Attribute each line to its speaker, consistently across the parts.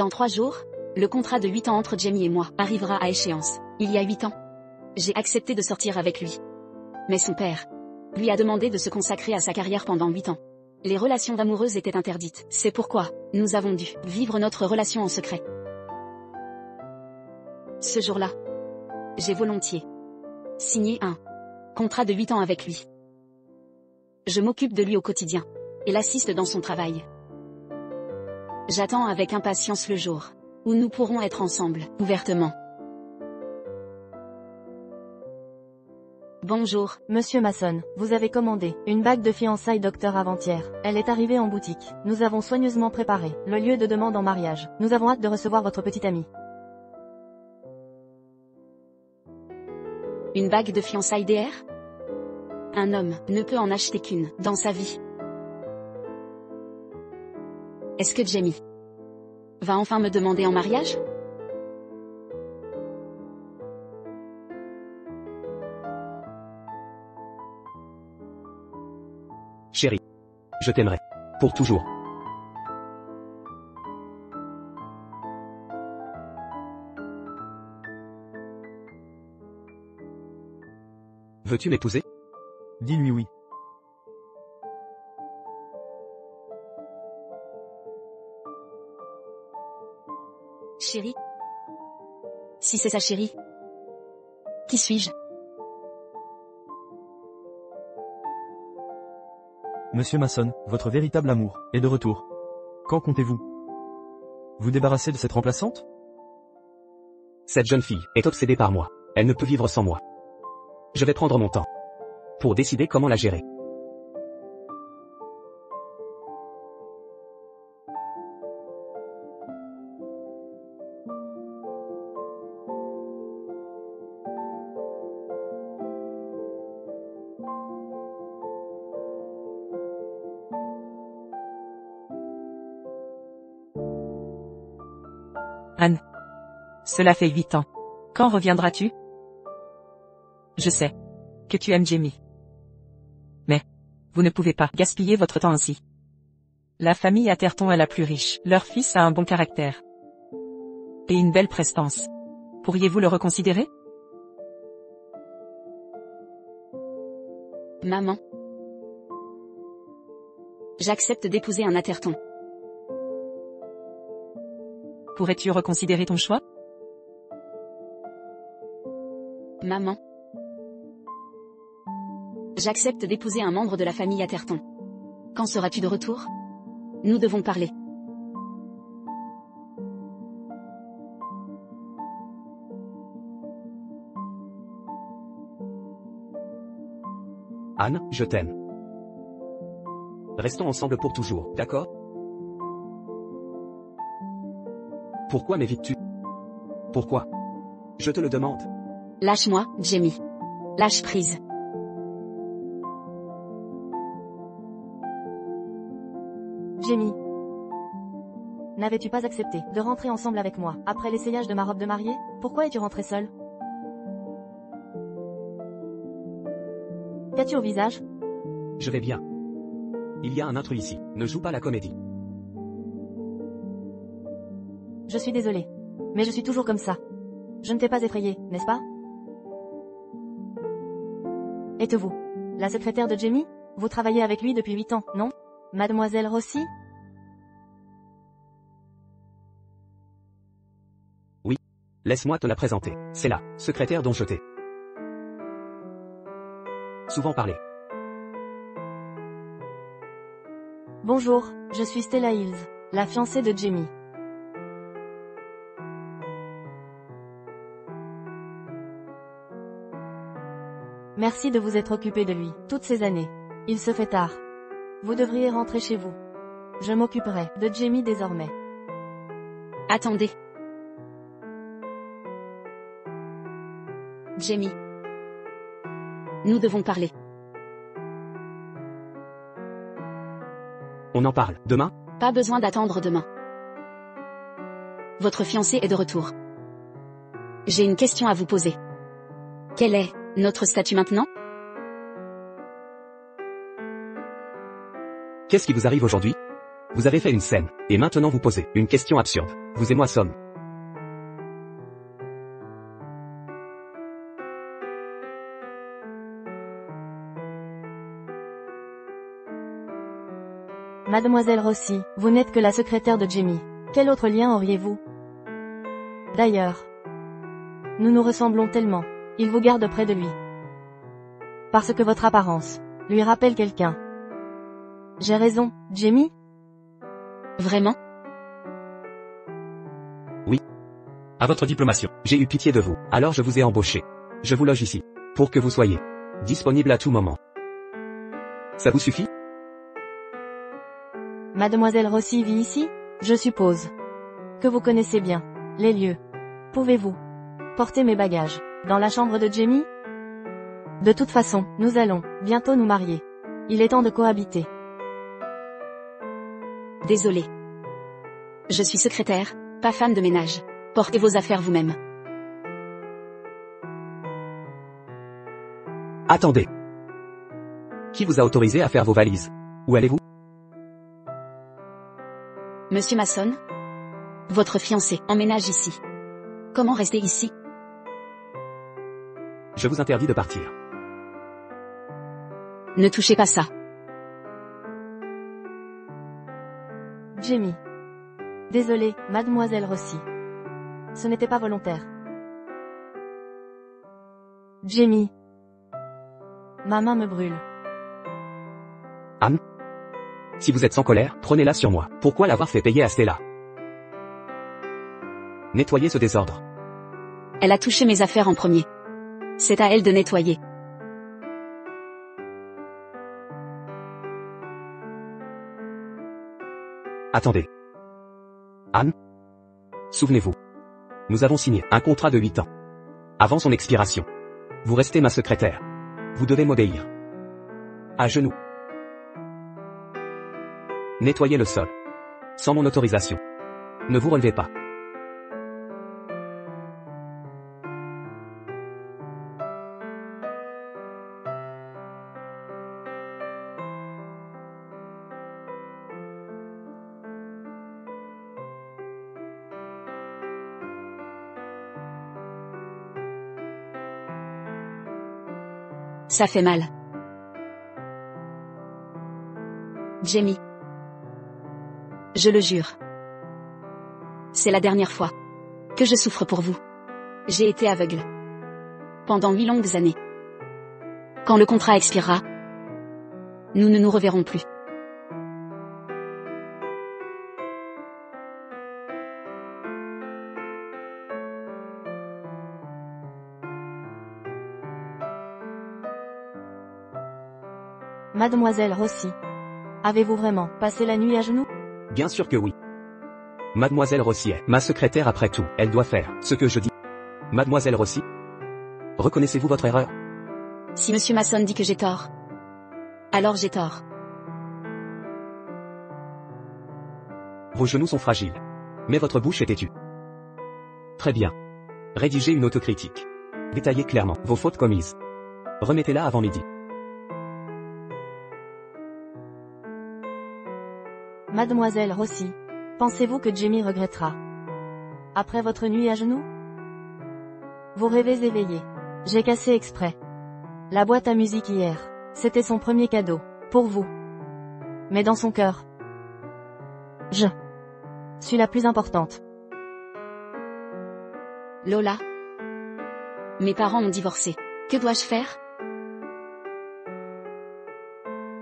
Speaker 1: Dans 3 jours, le contrat de 8 ans entre Jamie et moi arrivera à échéance. Il y a 8 ans, j'ai accepté de sortir avec lui. Mais son père lui a demandé de se consacrer à sa carrière pendant 8 ans. Les relations amoureuses étaient interdites. C'est pourquoi nous avons dû vivre notre relation en secret. Ce jour-là, j'ai volontiers signé un contrat de 8 ans avec lui. Je m'occupe de lui au quotidien et l'assiste dans son travail. J'attends avec impatience le jour où nous pourrons être ensemble, ouvertement.
Speaker 2: Bonjour, Monsieur Mason, vous avez commandé une bague de fiançailles docteur avant-hier. Elle est arrivée en boutique. Nous avons soigneusement préparé le lieu de demande en mariage. Nous avons hâte de recevoir votre petite amie.
Speaker 1: Une bague de fiançailles DR? Un homme ne peut en acheter qu'une dans sa vie. Est-ce que Jamie va enfin me demander en mariage?
Speaker 3: Chérie, je t'aimerai. Pour toujours. Veux-tu m'épouser?
Speaker 4: Dis-lui oui.
Speaker 1: Chérie? Si c'est sa chérie, qui suis-je?
Speaker 4: Monsieur Mason, votre véritable amour est de retour. Quand comptez-vous vous débarrasser de cette remplaçante?
Speaker 3: Cette jeune fille est obsédée par moi. Elle ne peut vivre sans moi. Je vais prendre mon temps pour décider comment la gérer.
Speaker 5: Anne. Cela fait 8 ans. Quand reviendras-tu? Je sais que tu aimes Jamie. Mais, vous ne pouvez pas gaspiller votre temps ainsi. La famille Atherton est la plus riche. Leur fils a un bon caractère. Et une belle prestance. Pourriez-vous le reconsidérer?
Speaker 1: Maman. J'accepte d'épouser un Atherton.
Speaker 5: Pourrais-tu reconsidérer ton choix?
Speaker 1: Maman. J'accepte d'épouser un membre de la famille Atherton. Quand seras-tu de retour? Nous devons parler.
Speaker 3: Anne, je t'aime. Restons ensemble pour toujours, d'accord? Pourquoi m'évites-tu? Pourquoi? Je te le demande.
Speaker 1: Lâche-moi, Jamie. Lâche prise.
Speaker 2: Jamie. N'avais-tu pas accepté de rentrer ensemble avec moi après l'essayage de ma robe de mariée? Pourquoi es-tu rentrée seule? Qu'as-tu au visage?
Speaker 3: Je vais bien. Il y a un intrus ici. Ne joue pas la comédie.
Speaker 2: Je suis désolée. Mais je suis toujours comme ça. Je ne t'ai pas effrayée, n'est-ce pas? Êtes-vous la secrétaire de Jamie? Vous travaillez avec lui depuis 8 ans, non? Mademoiselle Rossi?
Speaker 3: Oui. Laisse-moi te la présenter. C'est la secrétaire dont je t'ai souvent parlé.
Speaker 2: Bonjour, je suis Stella Hills, la fiancée de Jamie. Merci de vous être occupé de lui, toutes ces années. Il se fait tard. Vous devriez rentrer chez vous. Je m'occuperai de Jamie désormais.
Speaker 1: Attendez. Jamie. Nous devons parler.
Speaker 3: On en parle demain?
Speaker 1: Pas besoin d'attendre demain. Votre fiancé est de retour. J'ai une question à vous poser. Quel est notre statut maintenant?
Speaker 3: Qu'est-ce qui vous arrive aujourd'hui? Vous avez fait une scène, et maintenant vous posez une question absurde. Vous et moi sommes.
Speaker 2: Mademoiselle Rossi, vous n'êtes que la secrétaire de Jamie. Quel autre lien auriez-vous? D'ailleurs, nous nous ressemblons tellement. Il vous garde près de lui. Parce que votre apparence lui rappelle quelqu'un. J'ai raison, Jamie?
Speaker 1: Vraiment?
Speaker 3: À votre diplomation. J'ai eu pitié de vous, alors je vous ai embauché. Je vous loge ici. Pour que vous soyez disponible à tout moment. Ça vous suffit?
Speaker 2: Mademoiselle Rossi vit ici? Je suppose que vous connaissez bien les lieux. Pouvez-vous porter mes bagages dans la chambre de Jamie? De toute façon, nous allons bientôt nous marier. Il est temps de cohabiter.
Speaker 1: Désolé. Je suis secrétaire, pas femme de ménage. Portez vos affaires vous-même.
Speaker 3: Attendez. Qui vous a autorisé à faire vos valises? Où allez-vous?
Speaker 1: Monsieur Masson? Votre fiancé emménage ici. Comment rester ici?
Speaker 3: Je vous interdis de partir.
Speaker 1: Ne touchez pas ça.
Speaker 2: Jamie. Désolée, Mademoiselle Rossi. Ce n'était pas volontaire. Jamie. Ma main me brûle.
Speaker 3: Anne? Si vous êtes sans colère, prenez-la sur moi. Pourquoi l'avoir fait payer à Stella? Nettoyez ce désordre.
Speaker 1: Elle a touché mes affaires en premier. C'est à elle de nettoyer.
Speaker 3: Attendez. Anne? Souvenez-vous. Nous avons signé un contrat de 8 ans. Avant son expiration. Vous restez ma secrétaire. Vous devez m'obéir. À genoux. Nettoyez le sol. Sans mon autorisation. Ne vous relevez pas.
Speaker 1: Ça fait mal. Jamie. Je le jure. C'est la dernière fois que je souffre pour vous. J'ai été aveugle. Pendant 8 longues années. Quand le contrat expirera, nous ne nous reverrons plus.
Speaker 2: Mademoiselle Rossi. Avez-vous vraiment passé la nuit à genoux?
Speaker 3: Bien sûr que oui. Mademoiselle Rossi est ma secrétaire après tout. Elle doit faire ce que je dis. Mademoiselle Rossi? Reconnaissez-vous votre erreur?
Speaker 1: Si Monsieur Masson dit que j'ai tort, alors j'ai tort.
Speaker 3: Vos genoux sont fragiles. Mais votre bouche est têtue. Très bien. Rédigez une autocritique. Détaillez clairement vos fautes commises. Remettez-la avant midi.
Speaker 2: Mademoiselle Rossi. Pensez-vous que Jamie regrettera? Après votre nuit à genoux? Vous rêvez éveillé. J'ai cassé exprès la boîte à musique hier. C'était son premier cadeau. Pour vous. Mais dans son cœur, je suis la plus importante.
Speaker 1: Lola. Mes parents ont divorcé. Que dois-je faire?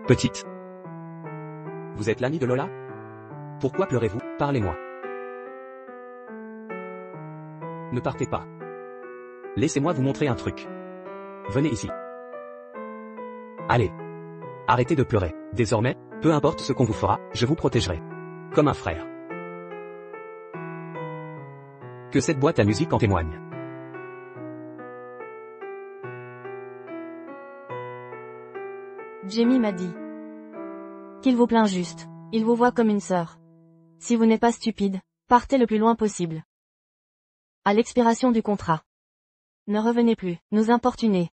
Speaker 3: Petite. Vous êtes l'amie de Lola? Pourquoi pleurez-vous? Parlez-moi. Ne partez pas. Laissez-moi vous montrer un truc. Venez ici. Allez. Arrêtez de pleurer. Désormais, peu importe ce qu'on vous fera, je vous protégerai. Comme un frère. Que cette boîte à musique en témoigne.
Speaker 2: Jamie m'a dit qu'il vous plaint juste. Il vous voit comme une sœur. Si vous n'êtes pas stupide, partez le plus loin possible. À l'expiration du contrat. Ne revenez plus, nous importuner.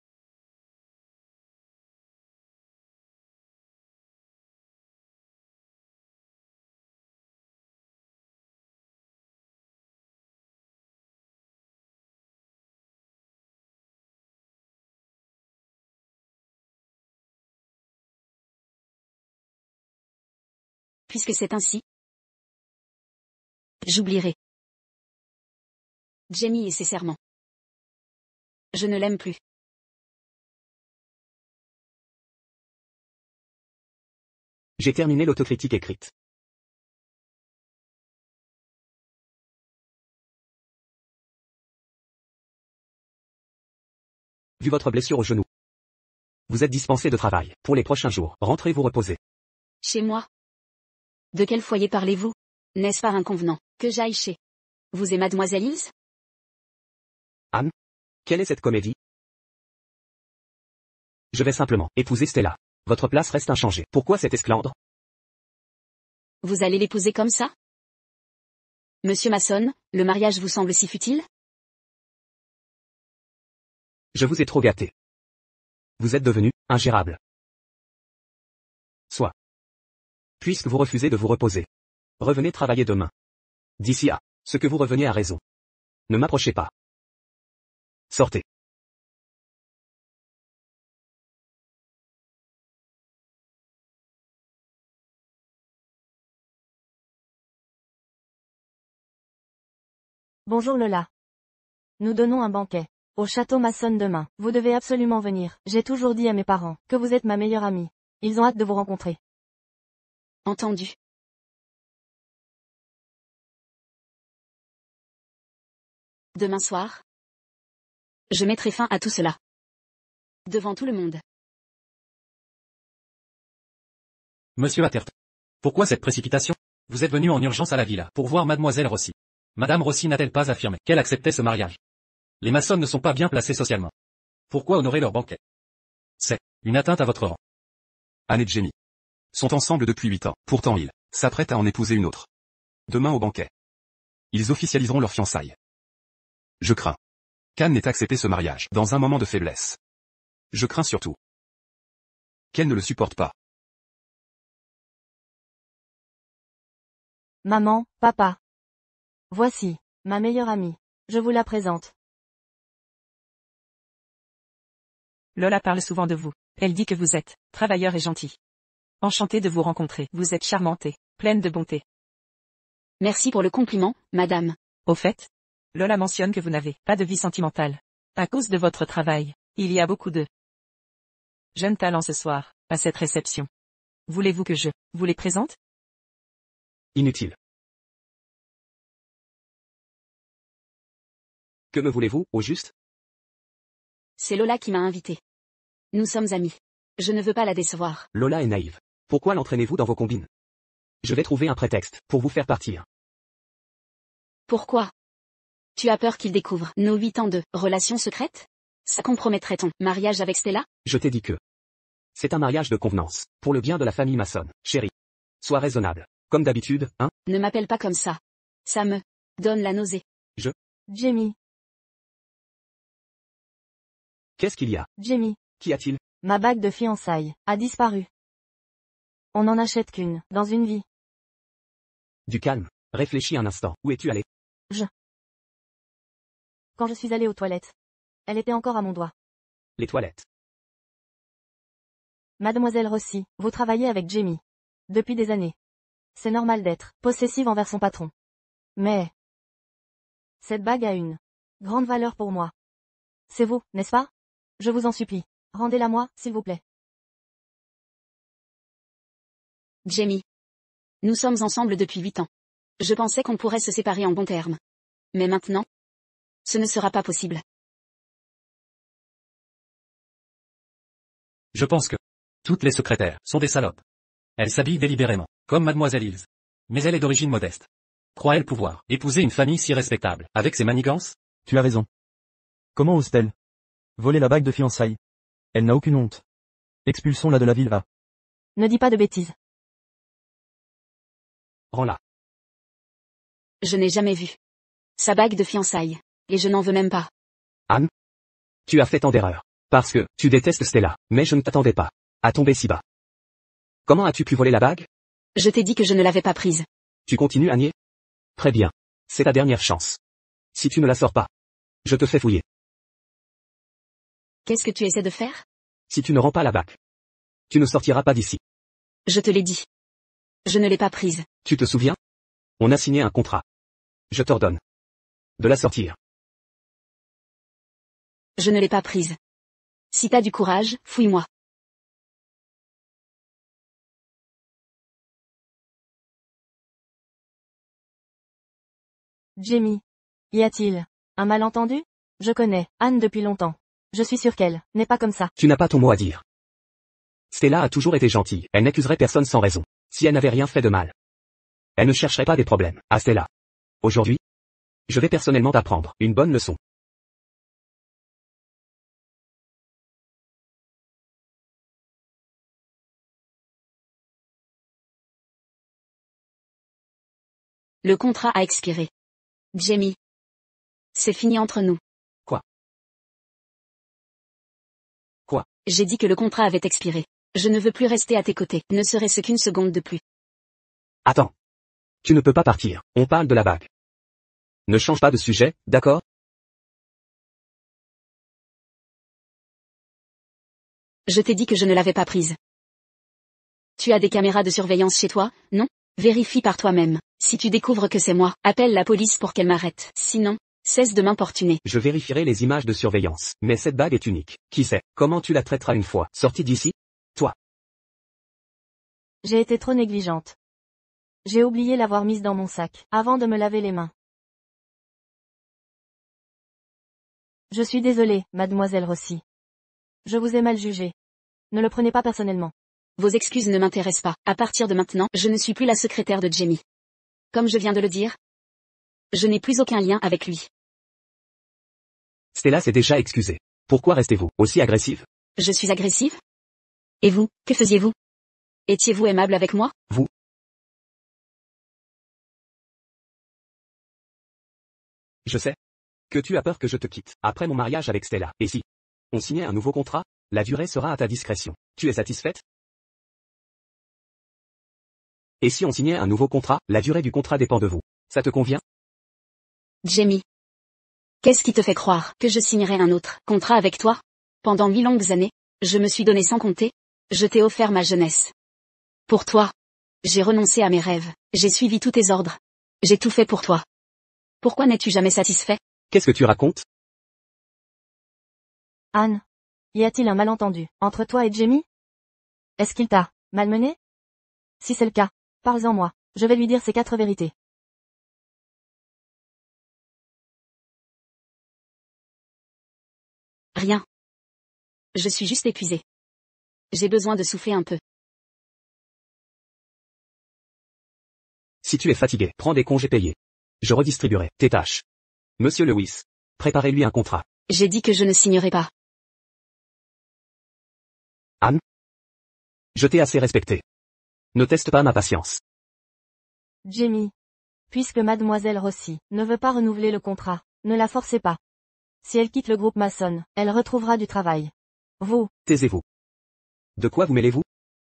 Speaker 1: puisque c'est ainsi, j'oublierai Jamie et ses serments. Je ne l'aime plus.
Speaker 3: J'ai terminé l'autocritique écrite. Vu votre blessure au genou, vous êtes dispensé de travail pour les prochains jours. Rentrez vous reposer.
Speaker 1: Chez moi? De quel foyer parlez-vous? N'est-ce pas inconvenant que j'aille chez vous et mademoiselle Hills?
Speaker 3: Anne? Quelle est cette comédie? Je vais simplement épouser Stella. Votre place reste inchangée. Pourquoi cette esclandre?
Speaker 1: Vous allez l'épouser comme ça? Monsieur Mason, le mariage vous semble si futile?
Speaker 3: Je vous ai trop gâté. Vous êtes devenu ingérable. Soit. Puisque vous refusez de vous reposer, revenez travailler demain. D'ici à ce que vous reveniez à raison. Ne m'approchez pas. Sortez.
Speaker 2: Bonjour Lola. Nous donnons un banquet au château Mason demain. Vous devez absolument venir. J'ai toujours dit à mes parents que vous êtes ma meilleure amie. Ils ont hâte de vous rencontrer.
Speaker 1: Entendu. Demain soir, je mettrai fin à tout cela. Devant tout le monde.
Speaker 6: Monsieur Atherton. Pourquoi cette précipitation? Vous êtes venu en urgence à la villa pour voir mademoiselle Rossi. Madame Rossi n'a-t-elle pas affirmé qu'elle acceptait ce mariage? Les maçons ne sont pas bien placés socialement. Pourquoi honorer leur banquet? C'est une atteinte à votre rang.
Speaker 7: Anne et Jamie sont ensemble depuis 8 ans. Pourtant ils s'apprêtent à en épouser une autre. Demain au banquet, ils officialiseront leur fiançailles. Je crains qu'Anne n'ait accepté ce mariage dans un moment de faiblesse. Je crains surtout qu'elle ne le supporte pas.
Speaker 2: Maman, papa. Voici ma meilleure amie. Je vous la présente.
Speaker 5: Lola parle souvent de vous. Elle dit que vous êtes travailleur et gentil. Enchantée de vous rencontrer. Vous êtes charmante et pleine de bonté.
Speaker 1: Merci pour le compliment, madame.
Speaker 5: Au fait, Lola mentionne que vous n'avez pas de vie sentimentale. À cause de votre travail, il y a beaucoup de jeunes talents ce soir, à cette réception. Voulez-vous que je vous les présente?
Speaker 3: Inutile. Que me voulez-vous, au juste?
Speaker 1: C'est Lola qui m'a invité. Nous sommes amis. Je ne veux pas la décevoir.
Speaker 3: Lola est naïve. Pourquoi l'entraînez-vous dans vos combines? Je vais trouver un prétexte pour vous faire partir.
Speaker 1: Pourquoi? Tu as peur qu'il découvre nos 8 ans de relations secrètes? Ça compromettrait ton mariage avec Stella?
Speaker 3: Je t'ai dit que c'est un mariage de convenance, pour le bien de la famille Mason. Chérie, sois raisonnable. Comme d'habitude, hein?
Speaker 1: Ne m'appelle pas comme ça. Ça me donne la nausée.
Speaker 2: Jamie,
Speaker 3: Qu'est-ce qu'il y a?
Speaker 2: Jamie,
Speaker 3: Qu'y a-t-il?
Speaker 2: ma bague de fiançailles a disparu. On n'en achète qu'une, dans une vie.
Speaker 3: Du calme. Réfléchis un instant. Où es-tu allé?
Speaker 2: Quand je suis allée aux toilettes, elle était encore à mon doigt.
Speaker 3: Les toilettes.
Speaker 2: Mademoiselle Rossi, vous travaillez avec Jamie. Depuis des années. C'est normal d'être possessive envers son patron. Mais cette bague a une grande valeur pour moi. C'est vous, n'est-ce pas? Je vous en supplie. Rendez-la moi, s'il vous plaît.
Speaker 1: Jamie. Nous sommes ensemble depuis 8 ans. Je pensais qu'on pourrait se séparer en bons termes. Mais maintenant, ce ne sera pas possible.
Speaker 6: Je pense que toutes les secrétaires sont des salopes. Elles s'habillent délibérément, comme mademoiselle Hills. Mais elle est d'origine modeste. Croit-elle pouvoir épouser une famille si respectable, avec ses manigances?
Speaker 4: Tu as raison. Comment ose-t-elle voler la bague de fiançailles? Elle n'a aucune honte. Expulsons-la de la villa.
Speaker 2: Ne dis pas de bêtises.
Speaker 3: Rends-la.
Speaker 1: Je n'ai jamais vu sa bague de fiançailles. Et je n'en veux même pas.
Speaker 3: Anne? Tu as fait tant d'erreurs. Parce que tu détestes Stella. Mais je ne t'attendais pas à tomber si bas. Comment as-tu pu voler la bague?
Speaker 1: Je t'ai dit que je ne l'avais pas prise.
Speaker 3: Tu continues à nier? Très bien. C'est ta dernière chance. Si tu ne la sors pas, je te fais fouiller.
Speaker 1: Qu'est-ce que tu essaies de faire?
Speaker 3: Si tu ne rends pas la bague, tu ne sortiras pas d'ici.
Speaker 1: Je te l'ai dit. Je ne l'ai pas prise.
Speaker 3: Tu te souviens? On a signé un contrat. Je t'ordonne de la sortir.
Speaker 1: Je ne l'ai pas prise. Si t'as du courage, fouille-moi.
Speaker 2: Jamie. Y a-t-il un malentendu? Je connais Anne depuis longtemps. Je suis sûre qu'elle n'est pas comme ça.
Speaker 3: Tu n'as pas ton mot à dire. Stella a toujours été gentille. Elle n'accuserait personne sans raison. Si elle n'avait rien fait de mal, elle ne chercherait pas des problèmes. Ah Stella. Aujourd'hui, je vais personnellement t'apprendre une bonne leçon.
Speaker 1: Le contrat a expiré. Jamie. C'est fini entre nous.
Speaker 3: Quoi?
Speaker 1: J'ai dit que le contrat avait expiré. Je ne veux plus rester à tes côtés, ne serait-ce qu'une seconde de plus.
Speaker 3: Attends. Tu ne peux pas partir. On parle de la bague. Ne change pas de sujet, d'accord?
Speaker 1: Je t'ai dit que je ne l'avais pas prise. Tu as des caméras de surveillance chez toi, non? Vérifie par toi-même. Si tu découvres que c'est moi, appelle la police pour qu'elle m'arrête. Sinon, cesse de m'importuner.
Speaker 3: Je vérifierai les images de surveillance. Mais cette bague est unique. Qui sait comment tu la traiteras une fois sortie d'ici? Toi.
Speaker 2: J'ai été trop négligente. J'ai oublié l'avoir mise dans mon sac, avant de me laver les mains. Je suis désolée, mademoiselle Rossi. Je vous ai mal jugé. Ne le prenez pas personnellement.
Speaker 1: Vos excuses ne m'intéressent pas. À partir de maintenant, je ne suis plus la secrétaire de Jamie. Comme je viens de le dire, je n'ai plus aucun lien avec lui.
Speaker 3: Stella s'est déjà excusée. Pourquoi restez-vous aussi agressive?
Speaker 1: Je suis agressive? Et vous, que faisiez-vous? Étiez-vous aimable avec moi?
Speaker 3: Vous? Je sais que tu as peur que je te quitte après mon mariage avec Stella. Et si on signait un nouveau contrat, la durée sera à ta discrétion. Tu es satisfaite? Et si on signait un nouveau contrat, la durée du contrat dépend de vous. Ça te convient?
Speaker 1: Jamie. Qu'est-ce qui te fait croire que je signerai un autre contrat avec toi? Pendant 8 longues années, je me suis donné sans compter. Je t'ai offert ma jeunesse. Pour toi. J'ai renoncé à mes rêves. J'ai suivi tous tes ordres. J'ai tout fait pour toi. Pourquoi n'es-tu jamais satisfait?
Speaker 3: Qu'est-ce que tu racontes?
Speaker 2: Anne. Y a-t-il un malentendu entre toi et Jamie? Est-ce qu'il t'a malmené? Si c'est le cas, parle-en-moi. Je vais lui dire ces 4 vérités.
Speaker 1: Rien. Je suis juste épuisée. J'ai besoin de souffler un peu.
Speaker 3: Si tu es fatigué, prends des congés payés. Je redistribuerai tes tâches. Monsieur Lewis, préparez-lui un contrat.
Speaker 1: J'ai dit que je ne signerai pas.
Speaker 3: Anne? Je t'ai assez respecté. Ne teste pas ma patience.
Speaker 2: Jamie. Puisque mademoiselle Rossi ne veut pas renouveler le contrat, ne la forcez pas. Si elle quitte le groupe maçon, elle retrouvera du travail. Vous.
Speaker 3: Taisez-vous. De quoi vous mêlez-vous?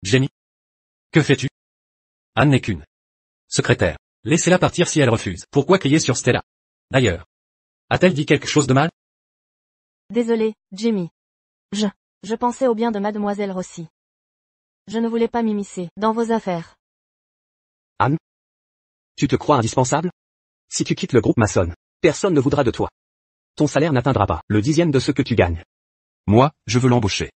Speaker 6: Jamie. Que fais-tu? Anne n'est qu'une secrétaire. Laissez-la partir si elle refuse. Pourquoi crier sur Stella? D'ailleurs. A-t-elle dit quelque chose de mal?
Speaker 2: Désolé, Jamie. Je pensais au bien de mademoiselle Rossi. Je ne voulais pas m'immiscer dans vos affaires.
Speaker 3: Anne? Tu te crois indispensable? Si tu quittes le groupe maçon, personne ne voudra de toi. Ton salaire n'atteindra pas le 10e de ce que tu gagnes.
Speaker 7: Moi, je veux l'embaucher.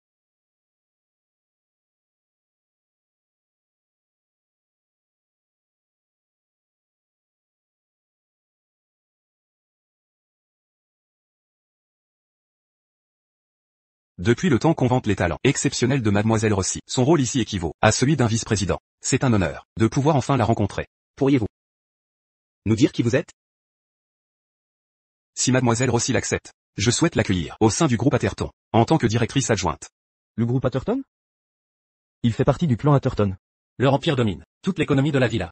Speaker 7: Depuis le temps qu'on vante les talents exceptionnels de mademoiselle Rossi, son rôle ici équivaut à celui d'un vice-président. C'est un honneur de pouvoir enfin la rencontrer.
Speaker 3: Pourriez-vous nous dire qui vous êtes?
Speaker 7: Si mademoiselle Rossi l'accepte, je souhaite l'accueillir au sein du groupe Atherton, en tant que directrice adjointe.
Speaker 4: Le groupe Atherton? Il fait partie du clan Atherton.
Speaker 6: Leur empire domine toute l'économie de la villa.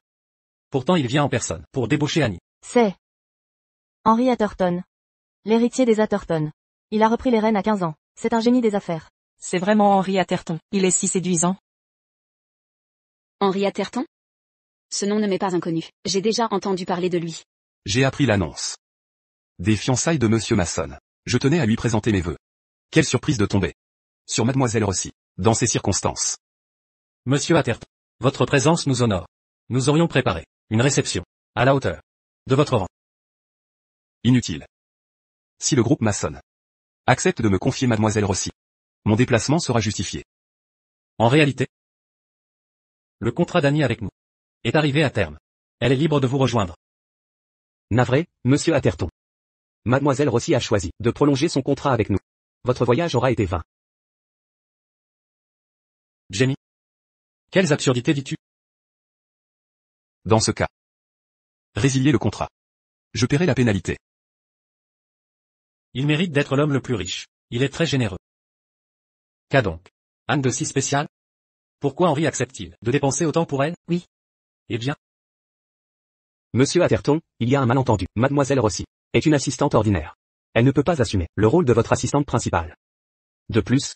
Speaker 6: Pourtant il vient en personne pour débaucher Annie.
Speaker 2: C'est Henry Atherton. L'héritier des Atherton. Il a repris les rênes à 15 ans. C'est un génie des affaires.
Speaker 5: C'est vraiment Henry Atherton. Il est si séduisant.
Speaker 1: Henry Atherton? Ce nom ne m'est pas inconnu. J'ai déjà entendu parler de lui.
Speaker 7: J'ai appris l'annonce des fiançailles de Monsieur Masson. Je tenais à lui présenter mes vœux. Quelle surprise de tomber sur mademoiselle Rossi, dans ces circonstances.
Speaker 6: Monsieur Atherton. Votre présence nous honore. Nous aurions préparé une réception à la hauteur de votre rang.
Speaker 7: Inutile. Si le groupe maçonne accepte de me confier mademoiselle Rossi, mon déplacement sera justifié.
Speaker 6: En réalité, le contrat d'Annie avec nous est arrivé à terme. Elle est libre de vous rejoindre.
Speaker 3: Navré, monsieur Atherton. Mademoiselle Rossi a choisi de prolonger son contrat avec nous. Votre voyage aura été vain.
Speaker 6: Jamie, quelles absurdités dis-tu?
Speaker 7: Dans ce cas, résiliez le contrat. Je paierai la pénalité.
Speaker 6: Il mérite d'être l'homme le plus riche. Il est très généreux. Qu'a donc Anne de si spécial? Pourquoi Henri accepte-t-il de dépenser autant pour elle?
Speaker 5: Oui.
Speaker 6: Eh bien,
Speaker 3: Monsieur Atherton, il y a un malentendu. Mademoiselle Rossi est une assistante ordinaire. Elle ne peut pas assumer le rôle de votre assistante principale. De plus,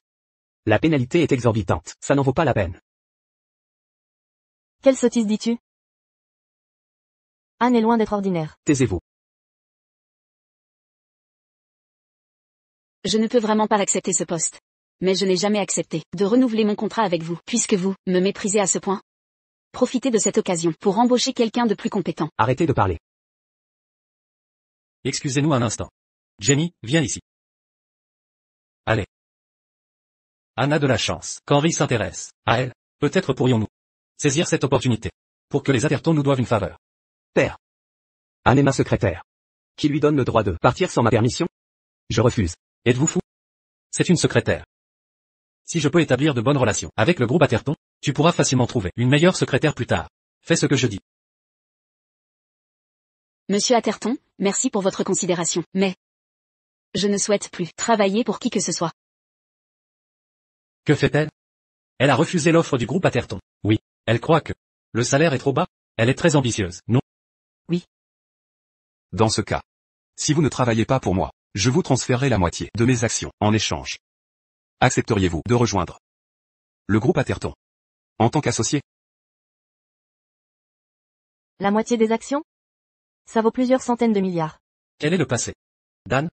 Speaker 3: la pénalité est exorbitante. Ça n'en vaut pas la peine.
Speaker 2: Quelle sottise dis-tu? Anne est loin d'être ordinaire.
Speaker 3: Taisez-vous.
Speaker 1: Je ne peux vraiment pas accepter ce poste. Mais je n'ai jamais accepté de renouveler mon contrat avec vous, puisque vous me méprisez à ce point. Profitez de cette occasion pour embaucher quelqu'un de plus compétent.
Speaker 3: Arrêtez de parler.
Speaker 6: excusez-nous un instant. Jamie, viens ici. Allez. Anne a de la chance qu'Henri s'intéresse à elle. Peut-être pourrions-nous saisir cette opportunité pour que les Atherton nous doivent une faveur.
Speaker 3: Père. Anne est ma secrétaire. Qui lui donne le droit de partir sans ma permission? Je refuse.
Speaker 6: Êtes-vous fou? C'est une secrétaire. Si je peux établir de bonnes relations avec le groupe Atherton, tu pourras facilement trouver une meilleure secrétaire plus tard. Fais ce que je dis.
Speaker 1: Monsieur Atherton, merci pour votre considération, mais je ne souhaite plus travailler pour qui que ce soit.
Speaker 6: Que fait-elle? Elle a refusé l'offre du groupe Atherton. Oui. Elle croit que le salaire est trop bas. Elle est très ambitieuse, non?
Speaker 7: Dans ce cas, si vous ne travaillez pas pour moi, je vous transférerai la moitié de mes actions en échange. Accepteriez-vous de rejoindre le groupe Atherton en tant qu'associé?
Speaker 2: La moitié des actions? Ça vaut plusieurs centaines de milliards.
Speaker 6: Quel est le passé d'Anne?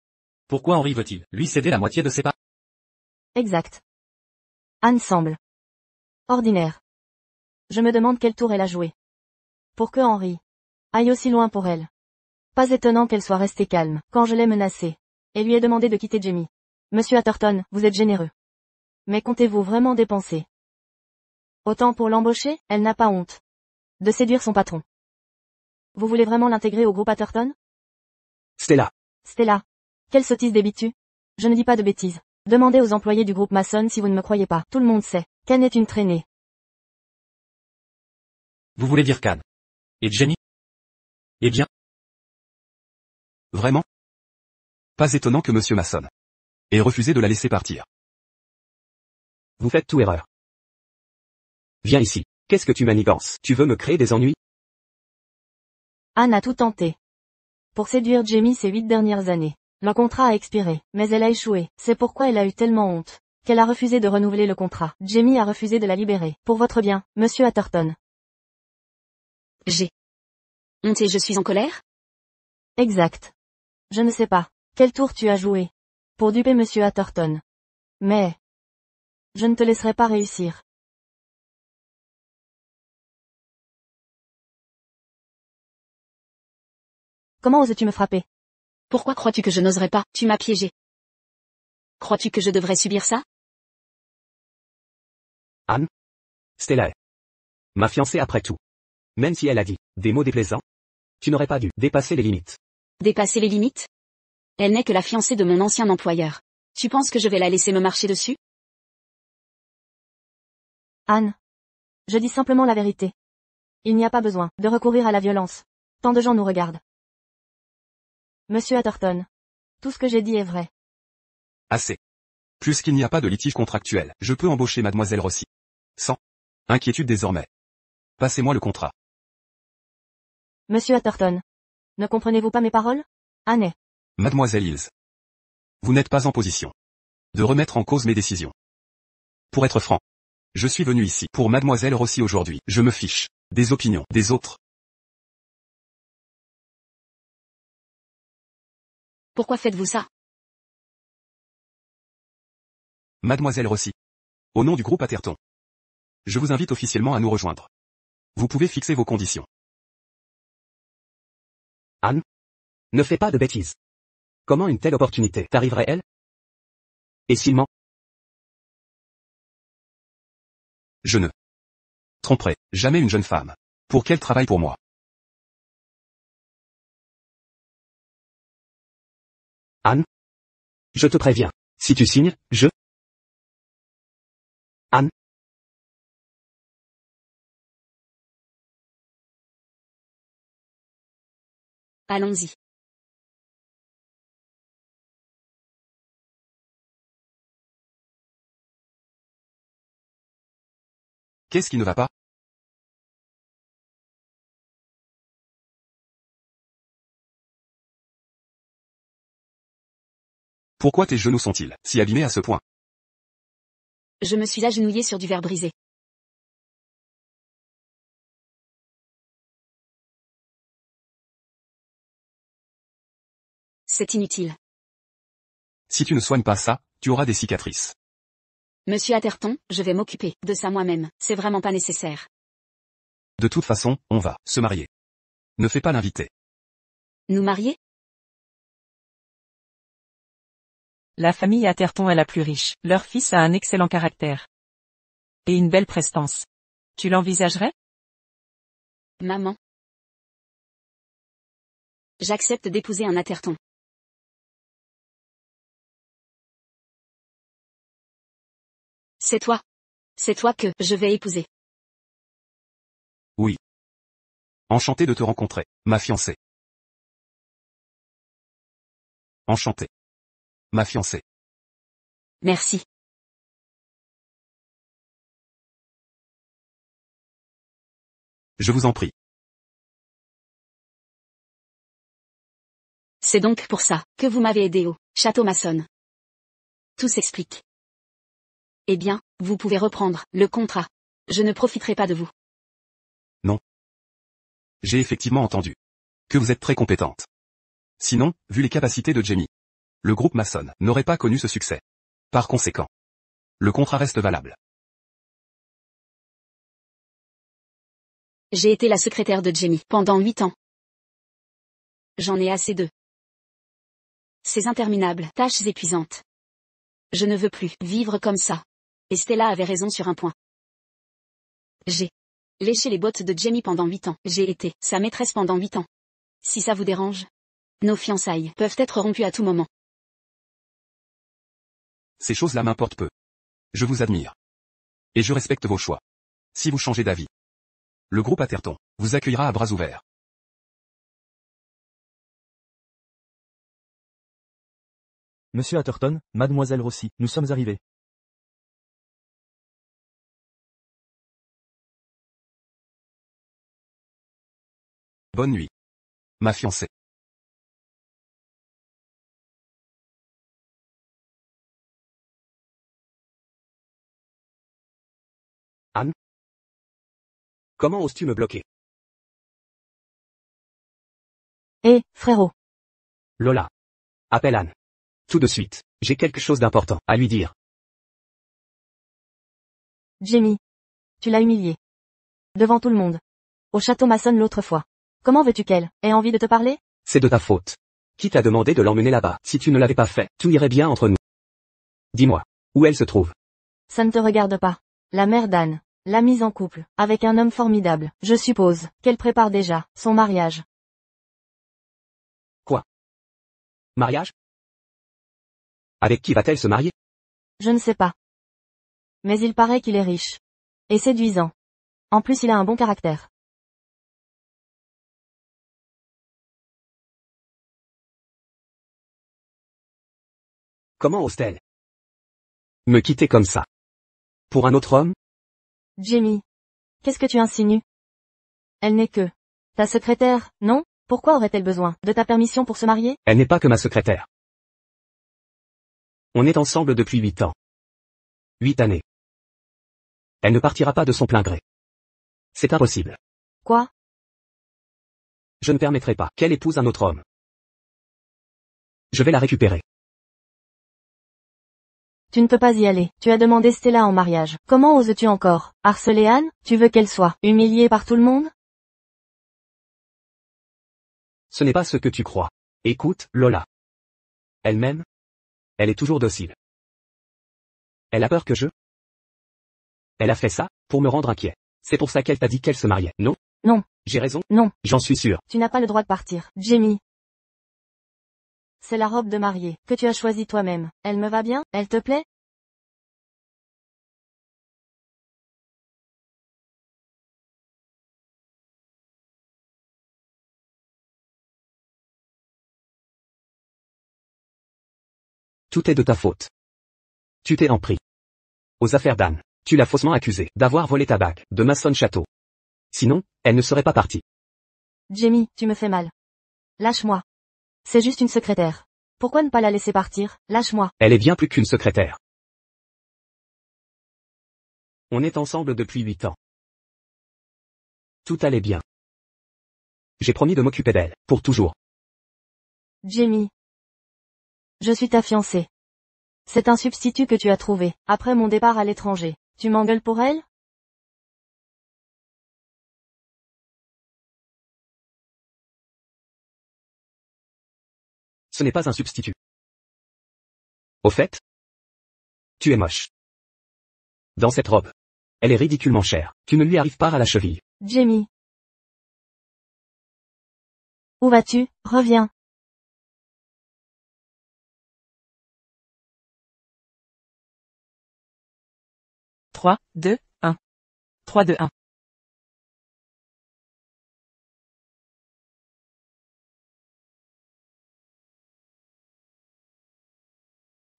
Speaker 6: Pourquoi Henri veut-il lui céder la moitié de ses parts?
Speaker 2: Exact. Anne semble ordinaire. Je me demande quel tour elle a joué. Pour que Henri aille aussi loin pour elle. Pas étonnant qu'elle soit restée calme quand je l'ai menacée et lui ai demandé de quitter Jamie. Monsieur Atherton, vous êtes généreux. Mais comptez-vous vraiment dépenser autant pour l'embaucher? Elle n'a pas honte de séduire son patron. Vous voulez vraiment l'intégrer au groupe Atherton?
Speaker 3: Stella.
Speaker 2: Stella. Quelle sottise débites-tu? Je ne dis pas de bêtises. Demandez aux employés du groupe Mason si vous ne me croyez pas. Tout le monde sait qu'Anne est une traînée.
Speaker 6: Vous voulez dire qu'Anne et Jamie? Eh bien,
Speaker 7: Vraiment? Pas étonnant que monsieur Mason ait refusé de la laisser partir.
Speaker 3: Vous faites tout erreur. Viens ici. Qu'est-ce que tu manigances? Tu veux me créer des ennuis?
Speaker 2: Anne a tout tenté pour séduire Jamie ces 8 dernières années. Leur contrat a expiré, mais elle a échoué. C'est pourquoi elle a eu tellement honte qu'elle a refusé de renouveler le contrat. Jamie a refusé de la libérer. Pour votre bien, monsieur Atherton.
Speaker 1: J'ai honte et je suis en colère?
Speaker 2: Exact. Je ne sais pas quel tour tu as joué pour duper monsieur Atherton. Mais je ne te laisserai pas réussir. Comment oses-tu me frapper?
Speaker 1: Pourquoi crois-tu que je n'oserais pas? Tu m'as piégé. Crois-tu que je devrais subir ça?
Speaker 3: Anne? Stella est ma fiancée après tout. Même si elle a dit des mots déplaisants, tu n'aurais pas dû dépasser les limites.
Speaker 1: Dépasser les limites? Elle n'est que la fiancée de mon ancien employeur. Tu penses que je vais la laisser me marcher dessus?
Speaker 2: Anne. Je dis simplement la vérité. Il n'y a pas besoin de recourir à la violence. Tant de gens nous regardent. Monsieur Atherton. Tout ce que j'ai dit est vrai.
Speaker 7: Assez. Puisqu'il n'y a pas de litige contractuel, je peux embaucher mademoiselle Rossi. Sans inquiétude désormais. Passez-moi le contrat.
Speaker 2: Monsieur Atherton. Ne comprenez-vous pas mes paroles? Anne est.
Speaker 7: Mademoiselle Hills. Vous n'êtes pas en position de remettre en cause mes décisions. Pour être franc, je suis venu ici pour mademoiselle Rossi aujourd'hui. Je me fiche des opinions des autres.
Speaker 1: Pourquoi faites-vous ça? «
Speaker 7: Mademoiselle Rossi. Au nom du groupe Atherton. Je vous invite officiellement à nous rejoindre. Vous pouvez fixer vos conditions.
Speaker 3: Anne? Ne fais pas de bêtises. Comment une telle opportunité t'arriverait-elle? Et s'il ment?
Speaker 7: Je ne tromperai jamais une jeune femme. Pour qu'elle travaille pour moi.
Speaker 3: Anne? Je te préviens. Si tu signes, Anne?
Speaker 1: Allons-y.
Speaker 7: Qu'est-ce qui ne va pas? Pourquoi tes genoux sont-ils si abîmés à ce point?
Speaker 1: Je me suis agenouillée sur du verre brisé. C'est inutile.
Speaker 7: Si tu ne soignes pas ça, tu auras des cicatrices.
Speaker 1: Monsieur Atherton, je vais m'occuper de ça moi-même, c'est vraiment pas nécessaire.
Speaker 7: De toute façon, on va se marier. Ne fais pas l'invité.
Speaker 1: Nous marier?
Speaker 5: La famille Atherton est la plus riche. Leur fils a un excellent caractère. Et une belle prestance. Tu l'envisagerais?
Speaker 1: Maman. J'accepte d'épouser un Atherton. C'est toi. C'est toi que je vais épouser.
Speaker 7: Oui. Enchanté de te rencontrer, ma fiancée. Enchanté. Ma fiancée.
Speaker 1: Merci.
Speaker 7: Je vous en prie.
Speaker 1: C'est donc pour ça que vous m'avez aidé au Château Maçonne. Tout s'explique. Eh bien, vous pouvez reprendre le contrat. Je ne profiterai pas de vous.
Speaker 7: Non. J'ai effectivement entendu que vous êtes très compétente. Sinon, vu les capacités de Jamie, le groupe Maçonne n'aurait pas connu ce succès. Par conséquent, le contrat reste valable.
Speaker 1: J'ai été la secrétaire de Jamie pendant 8 ans. J'en ai assez de ces interminables tâches épuisantes. Je ne veux plus vivre comme ça. Et Stella avait raison sur un point. J'ai léché les bottes de Jamie pendant 8 ans. J'ai été sa maîtresse pendant 8 ans. Si ça vous dérange, nos fiançailles peuvent être rompues à tout moment.
Speaker 7: Ces choses-là m'importent peu. Je vous admire. Et je respecte vos choix. Si vous changez d'avis, le groupe Atherton vous accueillera à bras ouverts.
Speaker 4: Monsieur Atherton, Mademoiselle Rossi, nous sommes arrivés.
Speaker 7: Bonne nuit. Ma fiancée.
Speaker 3: Anne? Comment oses-tu me bloquer?
Speaker 2: Hé, frérot.
Speaker 3: Lola. Appelle Anne. Tout de suite. J'ai quelque chose d'important à lui dire.
Speaker 2: Jamie. Tu l'as humilié. Devant tout le monde. Au château Maçonne l'autre fois. Comment veux-tu qu'elle ait envie de te parler?
Speaker 3: C'est de ta faute. Qui t'a demandé de l'emmener là-bas? Si tu ne l'avais pas fait, tout irait bien entre nous. Dis-moi. Où elle se trouve?
Speaker 2: Ça ne te regarde pas. La mère d'Anne l'a mise en couple, avec un homme formidable. Je suppose qu'elle prépare déjà son mariage.
Speaker 3: Quoi? Mariage? Avec qui va-t-elle se marier?
Speaker 2: Je ne sais pas. Mais il paraît qu'il est riche. Et séduisant. En plus il a un bon caractère.
Speaker 3: Comment ose-t-elle me quitter comme ça? Pour un autre homme?
Speaker 2: Jamie. Qu'est-ce que tu insinues? Elle n'est que ta secrétaire, non? Pourquoi aurait-elle besoin de ta permission pour se marier?
Speaker 3: Elle n'est pas que ma secrétaire. On est ensemble depuis 8 ans. 8 années. Elle ne partira pas de son plein gré. C'est impossible.
Speaker 2: Quoi?
Speaker 3: Je ne permettrai pas qu'elle épouse un autre homme. Je vais la récupérer.
Speaker 2: Tu ne peux pas y aller. Tu as demandé Stella en mariage. Comment oses-tu encore harceler Anne? Tu veux qu'elle soit humiliée par tout le monde?
Speaker 3: Ce n'est pas ce que tu crois. Écoute, Lola. Elle m'aime. Elle est toujours docile. Elle a peur que je... Elle a fait ça, pour me rendre inquiet. C'est pour ça qu'elle t'a dit qu'elle se mariait, non?
Speaker 2: Non.
Speaker 3: J'ai raison?
Speaker 2: Non.
Speaker 3: J'en suis sûr.
Speaker 2: Tu n'as pas le droit de partir. Jamie. C'est la robe de mariée, que tu as choisie toi-même. Elle me va bien? Elle te plaît?
Speaker 3: Tout est de ta faute. Tu t'es en pris aux affaires d'Anne. Tu l'as faussement accusée d'avoir volé ta bague de Mason Château. Sinon, elle ne serait pas partie.
Speaker 2: Jamie, tu me fais mal. Lâche-moi. C'est juste une secrétaire. Pourquoi ne pas la laisser partir? Lâche-moi.
Speaker 3: Elle est bien plus qu'une secrétaire. On est ensemble depuis 8 ans. Tout allait bien. J'ai promis de m'occuper d'elle, pour toujours.
Speaker 2: Jamie. Je suis ta fiancée. C'est un substitut que tu as trouvé, après mon départ à l'étranger. Tu m'engueules pour elle?
Speaker 3: Ce n'est pas un substitut. Au fait, tu es moche. Dans cette robe. Elle est ridiculement chère. Tu ne lui arrives pas à la cheville.
Speaker 2: Jamie. Où vas-tu? Reviens.
Speaker 5: Trois, deux, un. 3, 2, 1.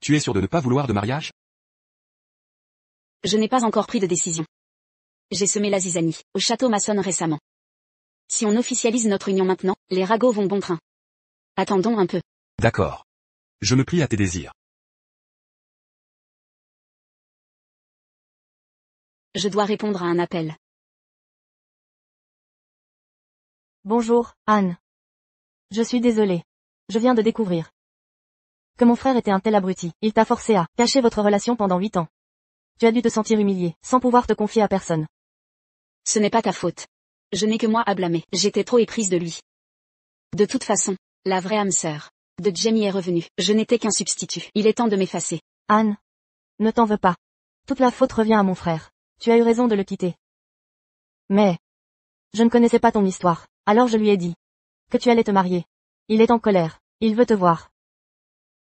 Speaker 7: Tu es sûr de ne pas vouloir de mariage?
Speaker 1: Je n'ai pas encore pris de décision. J'ai semé la zizanie au château Mason récemment. Si on officialise notre union maintenant, les ragots vont bon train. Attendons un peu.
Speaker 7: D'accord. Je me plie à tes désirs.
Speaker 1: Je dois répondre à un appel.
Speaker 2: Bonjour, Anne. Je suis désolée. Je viens de découvrir que mon frère était un tel abruti. Il t'a forcé à cacher votre relation pendant 8 ans. Tu as dû te sentir humilié, sans pouvoir te confier à personne.
Speaker 1: Ce n'est pas ta faute. Je n'ai que moi à blâmer. J'étais trop éprise de lui. De toute façon, la vraie âme sœur de Jamie est revenue. Je n'étais qu'un substitut. Il est temps de m'effacer.
Speaker 2: Anne. Ne t'en veux pas. Toute la faute revient à mon frère. Tu as eu raison de le quitter. Mais je ne connaissais pas ton histoire. Alors je lui ai dit que tu allais te marier. Il est en colère. Il veut te voir.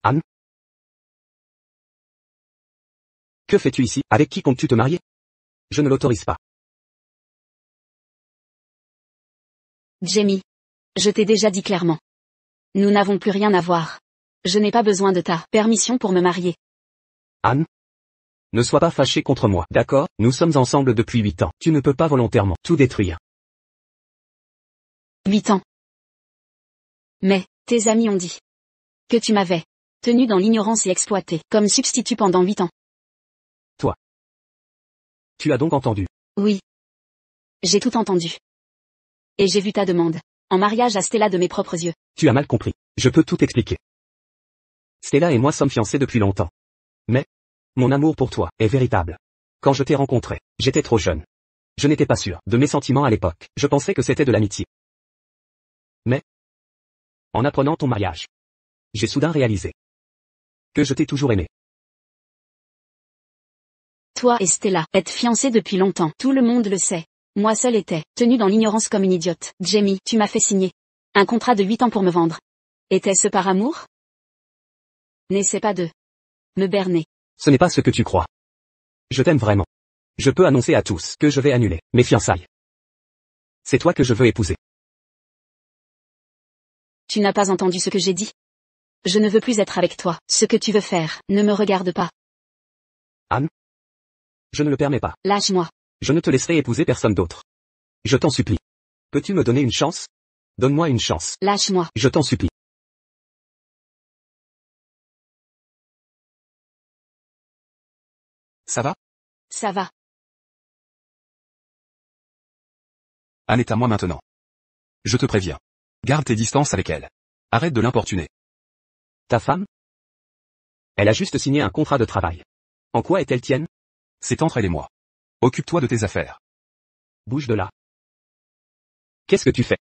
Speaker 3: Anne? Que fais-tu ici? Avec qui comptes-tu te marier? Je ne l'autorise pas.
Speaker 1: Jamie. Je t'ai déjà dit clairement. Nous n'avons plus rien à voir. Je n'ai pas besoin de ta permission pour me marier.
Speaker 3: Anne? Ne sois pas fâchée contre moi, d'accord? Nous sommes ensemble depuis 8 ans. Tu ne peux pas volontairement tout détruire.
Speaker 1: 8 ans. Mais, tes amis ont dit que tu m'avais tenu dans l'ignorance et exploité comme substitut pendant 8 ans.
Speaker 3: Toi. Tu as donc entendu?
Speaker 1: Oui. J'ai tout entendu. Et j'ai vu ta demande en mariage à Stella de mes propres yeux.
Speaker 3: Tu as mal compris. Je peux tout expliquer. Stella et moi sommes fiancés depuis longtemps. Mais, mon amour pour toi est véritable. Quand je t'ai rencontré, j'étais trop jeune. Je n'étais pas sûr de mes sentiments à l'époque. Je pensais que c'était de l'amitié. Mais, en apprenant ton mariage, j'ai soudain réalisé que je t'ai toujours aimé.
Speaker 1: Toi et Stella êtes fiancés depuis longtemps. Tout le monde le sait. Moi seule étais tenue dans l'ignorance comme une idiote. Jamie, tu m'as fait signer un contrat de 8 ans pour me vendre. Était-ce par amour? N'essaie pas de me berner.
Speaker 3: Ce n'est pas ce que tu crois. Je t'aime vraiment. Je peux annoncer à tous que je vais annuler mes fiançailles. C'est toi que je veux épouser.
Speaker 1: Tu n'as pas entendu ce que j'ai dit? Je ne veux plus être avec toi. Ce que tu veux faire, ne me regarde pas.
Speaker 3: Anne? Je ne le permets pas.
Speaker 1: Lâche-moi.
Speaker 3: Je ne te laisserai épouser personne d'autre. Je t'en supplie. Peux-tu me donner une chance? Donne-moi une chance.
Speaker 1: Lâche-moi.
Speaker 3: Je t'en supplie.
Speaker 7: Ça va?
Speaker 1: Ça va.
Speaker 7: Anne est à moi maintenant. Je te préviens. Garde tes distances avec elle. Arrête de l'importuner.
Speaker 3: Ta femme? Elle a juste signé un contrat de travail. En quoi est-elle tienne?
Speaker 7: C'est entre elle et moi. Occupe-toi de tes affaires.
Speaker 3: Bouge de là. Qu'est-ce que tu fais?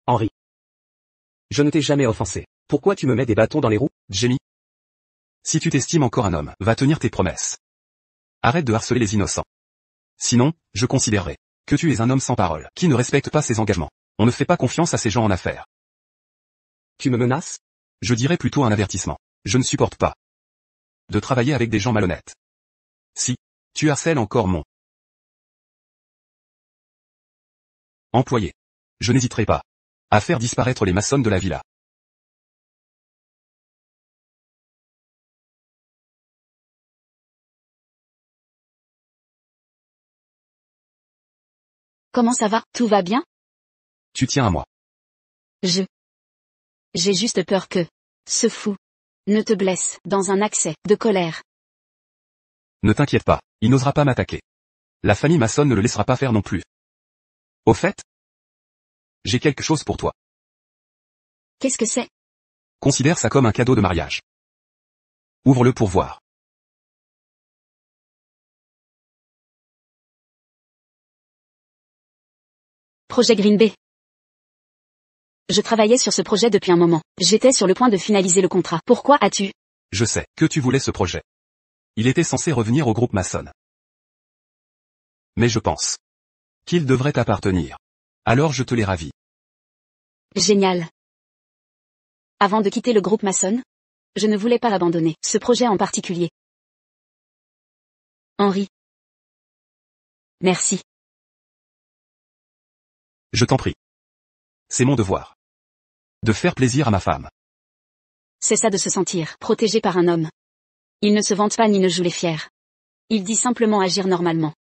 Speaker 3: Henri. Je ne t'ai jamais offensé. Pourquoi tu me mets des bâtons dans les roues?
Speaker 7: Jamie. Si tu t'estimes encore un homme, va tenir tes promesses. Arrête de harceler les innocents. Sinon, je considérerai que tu es un homme sans parole, qui ne respecte pas ses engagements. On ne fait pas confiance à ces gens en affaires.
Speaker 3: Tu me menaces?
Speaker 7: Je dirais plutôt un avertissement. Je ne supporte pas de travailler avec des gens malhonnêtes. Si tu harcèles encore mon employé, je n'hésiterai pas à faire disparaître les maçons de la villa.
Speaker 1: Comment ça va? Tout va bien?
Speaker 7: Tu tiens à moi.
Speaker 1: J'ai juste peur que ce fou ne te blesse dans un accès de colère.
Speaker 7: Ne t'inquiète pas, il n'osera pas m'attaquer. La famille maçonne ne le laissera pas faire non plus. Au fait, j'ai quelque chose pour toi.
Speaker 1: Qu'est-ce que c'est?
Speaker 7: Considère ça comme un cadeau de mariage. Ouvre-le pour voir.
Speaker 1: Projet Green Bay. Je travaillais sur ce projet depuis un moment. J'étais sur le point de finaliser le contrat. Pourquoi as-tu?
Speaker 7: Je sais que tu voulais ce projet. Il était censé revenir au groupe maçon. Mais je pense qu'il devrait t'appartenir. Alors je te l'ai ravi.
Speaker 1: Génial. Avant de quitter le groupe maçon, je ne voulais pas abandonner ce projet en particulier. Henri. Merci.
Speaker 7: Je t'en prie. C'est mon devoir de faire plaisir à ma femme.
Speaker 1: C'est ça de se sentir protégé par un homme. Il ne se vante pas ni ne joue les fiers. Il dit simplement agir normalement.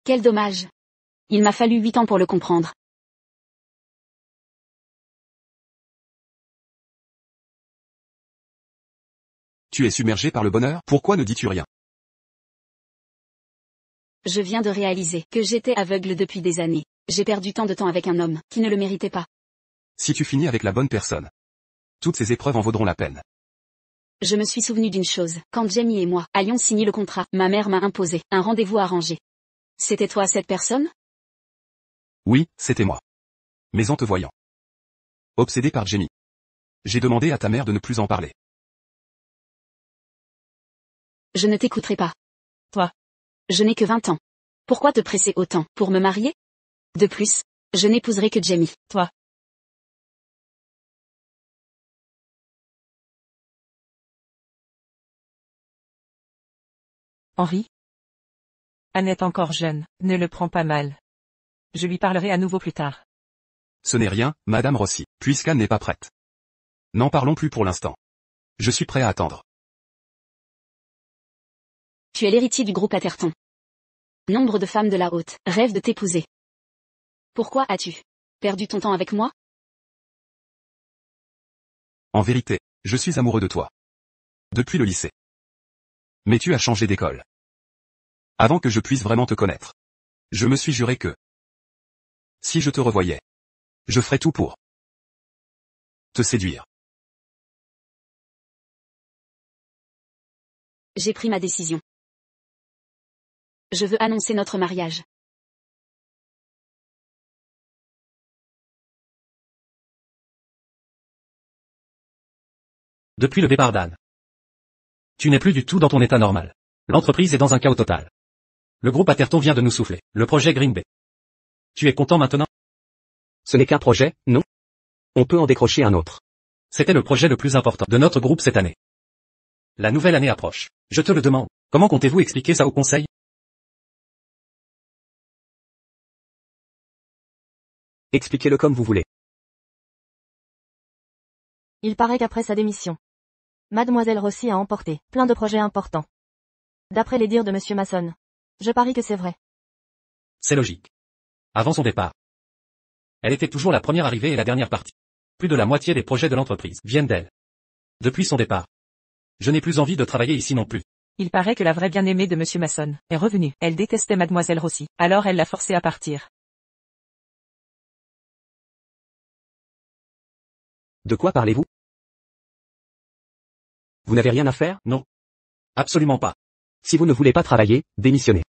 Speaker 1: Quel dommage. Il m'a fallu 8 ans pour le comprendre.
Speaker 7: Tu es submergé par le bonheur? Pourquoi ne dis-tu rien?
Speaker 1: Je viens de réaliser que j'étais aveugle depuis des années. J'ai perdu tant de temps avec un homme qui ne le méritait pas.
Speaker 7: Si tu finis avec la bonne personne, toutes ces épreuves en vaudront la peine.
Speaker 1: Je me suis souvenu d'une chose. Quand Jamie et moi allions signer le contrat, ma mère m'a imposé un rendez-vous arrangé. C'était toi cette personne?
Speaker 7: Oui, c'était moi. Mais en te voyant obsédé par Jamie, j'ai demandé à ta mère de ne plus en parler.
Speaker 1: Je ne t'écouterai pas.
Speaker 5: Toi.
Speaker 1: Je n'ai que 20 ans. Pourquoi te presser autant pour me marier? De plus, je n'épouserai que Jamie.
Speaker 5: Toi. Henri? Anne est encore jeune, ne le prends pas mal. Je lui parlerai à nouveau plus tard.
Speaker 7: Ce n'est rien, Madame Rossi, puisqu'Anne n'est pas prête. N'en parlons plus pour l'instant. Je suis prêt à attendre.
Speaker 1: Tu es l'héritier du groupe Atherton. Nombre de femmes de la haute rêvent de t'épouser. Pourquoi as-tu perdu ton temps avec moi?
Speaker 7: En vérité, je suis amoureux de toi. Depuis le lycée. Mais tu as changé d'école. Avant que je puisse vraiment te connaître, je me suis juré que si je te revoyais, je ferais tout pour te séduire.
Speaker 1: J'ai pris ma décision. Je veux annoncer notre mariage.
Speaker 6: Depuis le départ d'Anne, tu n'es plus du tout dans ton état normal. L'entreprise est dans un chaos total. Le groupe Atherton vient de nous souffler. Le projet Green Bay. Tu es content maintenant?
Speaker 3: Ce n'est qu'un projet, non? On peut en décrocher un autre.
Speaker 6: C'était le projet le plus important de notre groupe cette année. La nouvelle année approche. Je te le demande. Comment comptez-vous expliquer ça au conseil?
Speaker 3: Expliquez-le comme vous voulez.
Speaker 2: Il paraît qu'après sa démission, Mademoiselle Rossi a emporté plein de projets importants. D'après les dires de Monsieur Masson. Je parie que c'est vrai.
Speaker 6: C'est logique. Avant son départ, elle était toujours la première arrivée et la dernière partie. Plus de la moitié des projets de l'entreprise viennent d'elle. Depuis son départ, je n'ai plus envie de travailler ici non plus.
Speaker 5: Il paraît que la vraie bien-aimée de Monsieur Masson est revenue. Elle détestait Mademoiselle Rossi, alors elle l'a forcée à partir.
Speaker 3: De quoi parlez-vous? Vous n'avez rien à faire?
Speaker 6: Non. Absolument pas.
Speaker 3: Si vous ne voulez pas travailler, démissionnez.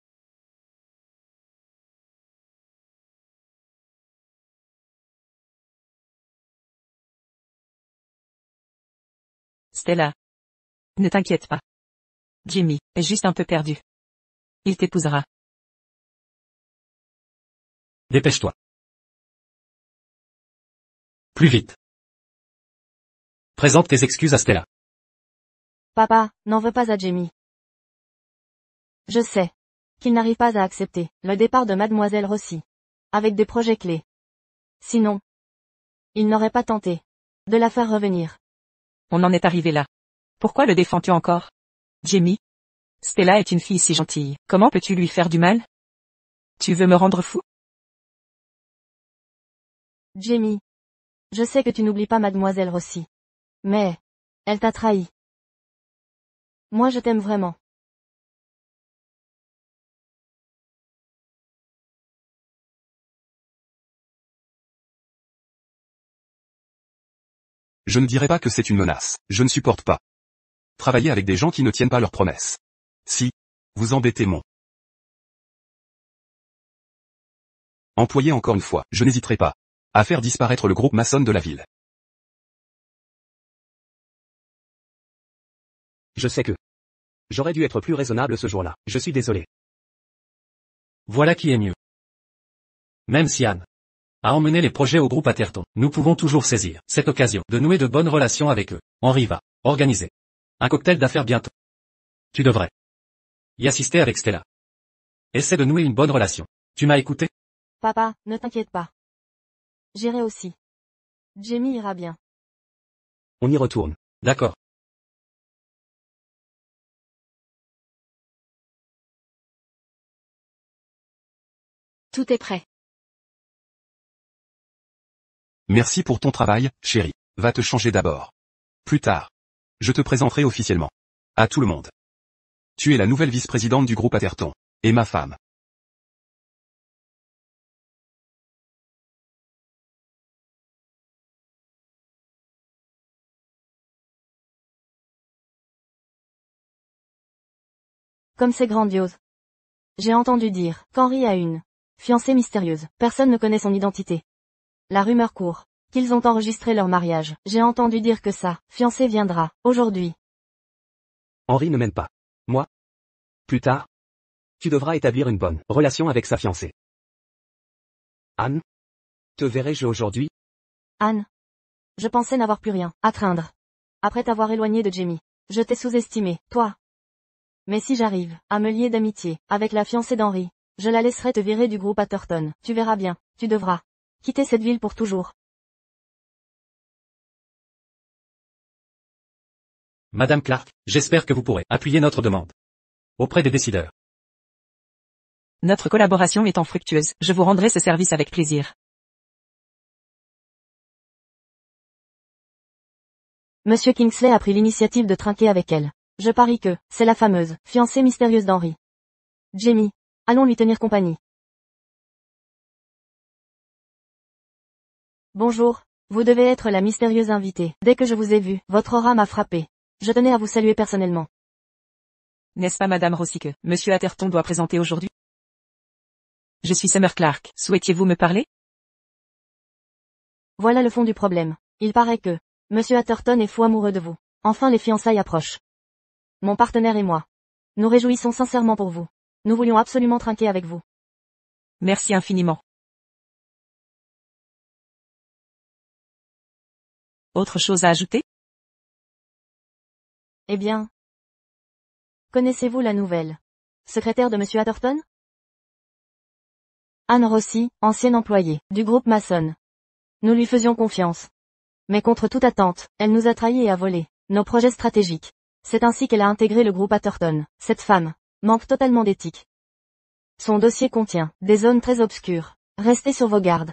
Speaker 5: Stella. Ne t'inquiète pas. Jimmy est juste un peu perdu. Il t'épousera.
Speaker 6: Dépêche-toi. Plus vite. Présente tes excuses à Stella.
Speaker 2: Papa, n'en veux pas à Jamie. Je sais qu'il n'arrive pas à accepter le départ de Mademoiselle Rossi. Avec des projets clés. Sinon, il n'aurait pas tenté de la faire revenir.
Speaker 5: On en est arrivé là. Pourquoi le défends-tu encore? Jamie? Stella est une fille si gentille. Comment peux-tu lui faire du mal? Tu veux me rendre fou?
Speaker 2: Jamie. Je sais que tu n'oublies pas Mademoiselle Rossi. Mais, elle t'a trahi. Moi je t'aime vraiment.
Speaker 7: Je ne dirais pas que c'est une menace. Je ne supporte pas travailler avec des gens qui ne tiennent pas leurs promesses. Si vous embêtez mon employé encore une fois, je n'hésiterai pas à faire disparaître le groupe maçon de la ville.
Speaker 3: Je sais que j'aurais dû être plus raisonnable ce jour-là. Je suis désolé.
Speaker 6: Voilà qui est mieux. Même si Anne a emmené les projets au groupe Atherton, nous pouvons toujours saisir cette occasion de nouer de bonnes relations avec eux. Henri va organiser un cocktail d'affaires bientôt. Tu devrais y assister avec Stella. Essaie de nouer une bonne relation. Tu m'as écouté?
Speaker 2: Papa, ne t'inquiète pas. J'irai aussi. Jamie ira bien.
Speaker 3: On y retourne.
Speaker 6: D'accord.
Speaker 1: Tout est prêt.
Speaker 7: Merci pour ton travail, chérie. Va te changer d'abord. Plus tard, je te présenterai officiellement à tout le monde. Tu es la nouvelle vice-présidente du groupe Atherton. Et ma femme.
Speaker 2: Comme c'est grandiose. J'ai entendu dire qu'Henri a une fiancée mystérieuse. Personne ne connaît son identité. La rumeur court qu'ils ont enregistré leur mariage. J'ai entendu dire que sa fiancée viendra aujourd'hui.
Speaker 3: Henri ne m'aime pas. Moi? Plus tard? Tu devras établir une bonne relation avec sa fiancée. Anne? Te verrai-je aujourd'hui?
Speaker 2: Anne. Je pensais n'avoir plus rien à craindre. Après t'avoir éloigné de Jamie. Je t'ai sous-estimé, toi. Mais si j'arrive à me lier d'amitié avec la fiancée d'Henri, je la laisserai te virer du groupe Atherton. Tu verras bien, tu devras quitter cette ville pour toujours.
Speaker 6: Madame Clark, j'espère que vous pourrez appuyer notre demande auprès des décideurs.
Speaker 5: Notre collaboration étant fructueuse, je vous rendrai ce service avec plaisir.
Speaker 2: Monsieur Kingsley a pris l'initiative de trinquer avec elle. Je parie que c'est la fameuse fiancée mystérieuse d'Henri. Jamie, allons lui tenir compagnie. Bonjour, vous devez être la mystérieuse invitée. Dès que je vous ai vu, votre aura m'a frappé. Je tenais à vous saluer personnellement.
Speaker 5: N'est-ce pas Madame Rossi que Monsieur Atherton doit présenter aujourd'hui? Je suis Summer Clark. Souhaitiez-vous me parler?
Speaker 2: Voilà le fond du problème. Il paraît que Monsieur Atherton est fou amoureux de vous. Enfin les fiançailles approchent. Mon partenaire et moi. Nous réjouissons sincèrement pour vous. Nous voulions absolument trinquer avec vous.
Speaker 5: Merci infiniment. Autre chose à ajouter?
Speaker 2: Eh bien. Connaissez-vous la nouvelle secrétaire de Monsieur Atherton? Anne Rossi, ancienne employée du groupe maçon. Nous lui faisions confiance. Mais contre toute attente, elle nous a trahis et a volé nos projets stratégiques. C'est ainsi qu'elle a intégré le groupe Atherton. Cette femme manque totalement d'éthique. Son dossier contient des zones très obscures. Restez sur vos gardes.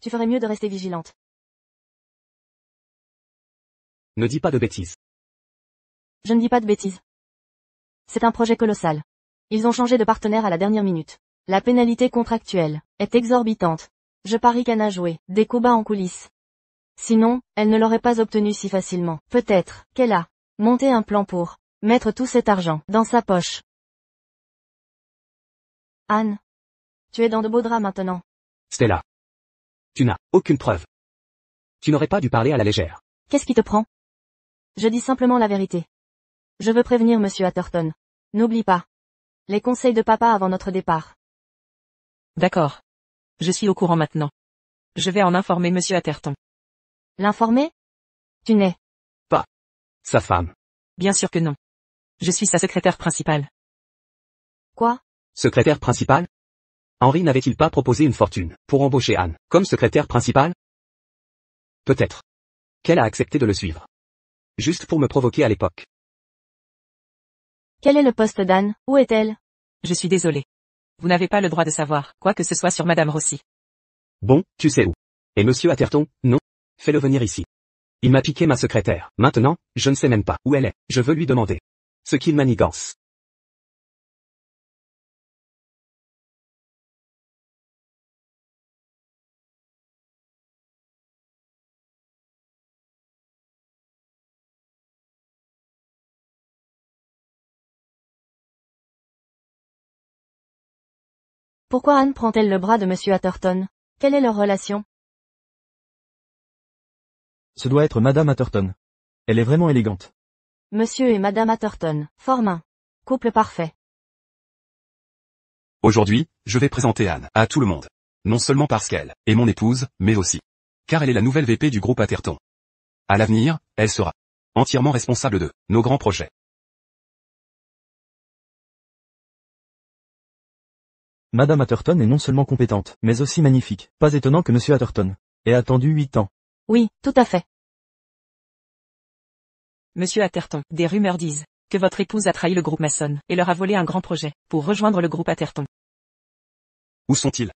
Speaker 2: Tu ferais mieux de rester vigilante.
Speaker 3: Ne dis pas de bêtises.
Speaker 2: Je ne dis pas de bêtises. C'est un projet colossal. Ils ont changé de partenaire à la dernière minute. La pénalité contractuelle est exorbitante. Je parie qu'Anne a joué des coups bas en coulisses. Sinon, elle ne l'aurait pas obtenu si facilement. Peut-être qu'elle a monté un plan pour mettre tout cet argent dans sa poche. Anne. Tu es dans de beaux draps maintenant.
Speaker 3: Stella. Tu n'as aucune preuve. Tu n'aurais pas dû parler à la légère.
Speaker 2: Qu'est-ce qui te prend? Je dis simplement la vérité. Je veux prévenir Monsieur Atherton. N'oublie pas les conseils de papa avant notre départ.
Speaker 5: D'accord. Je suis au courant maintenant. Je vais en informer Monsieur Atherton.
Speaker 2: L'informer? Tu n'es
Speaker 3: Sa femme.
Speaker 5: Bien sûr que non. Je suis sa secrétaire principale.
Speaker 2: quoi?
Speaker 3: Secrétaire principal? Henri n'avait-il pas proposé une fortune pour embaucher Anne comme secrétaire principale? Peut-être qu'elle a accepté de le suivre. Juste pour me provoquer à l'époque.
Speaker 2: Quel est le poste d'Anne? Où est-elle?
Speaker 5: Je suis désolé. Vous n'avez pas le droit de savoir quoi que ce soit sur Madame Rossi.
Speaker 3: Bon, tu sais où. Et Monsieur Atherton, non? Fais-le venir ici. Il m'a piqué ma secrétaire. Maintenant, je ne sais même pas où elle est. Je veux lui demander ce qu'il manigance.
Speaker 2: Pourquoi Anne prend-elle le bras de Monsieur Atherton? Quelle est leur relation?
Speaker 4: Ce doit être Madame Atherton. Elle est vraiment élégante.
Speaker 2: Monsieur et Madame Atherton forment un couple parfait.
Speaker 7: Aujourd'hui, je vais présenter Anne à tout le monde. Non seulement parce qu'elle est mon épouse, mais aussi car elle est la nouvelle VP du groupe Atherton. À l'avenir, elle sera entièrement responsable de nos grands projets.
Speaker 4: Madame Atherton est non seulement compétente, mais aussi magnifique. Pas étonnant que Monsieur Atherton ait attendu 8 ans.
Speaker 2: Oui, tout à fait.
Speaker 5: Monsieur Atherton, des rumeurs disent que votre épouse a trahi le groupe maçon et leur a volé un grand projet pour rejoindre le groupe Atherton.
Speaker 7: Où sont-ils?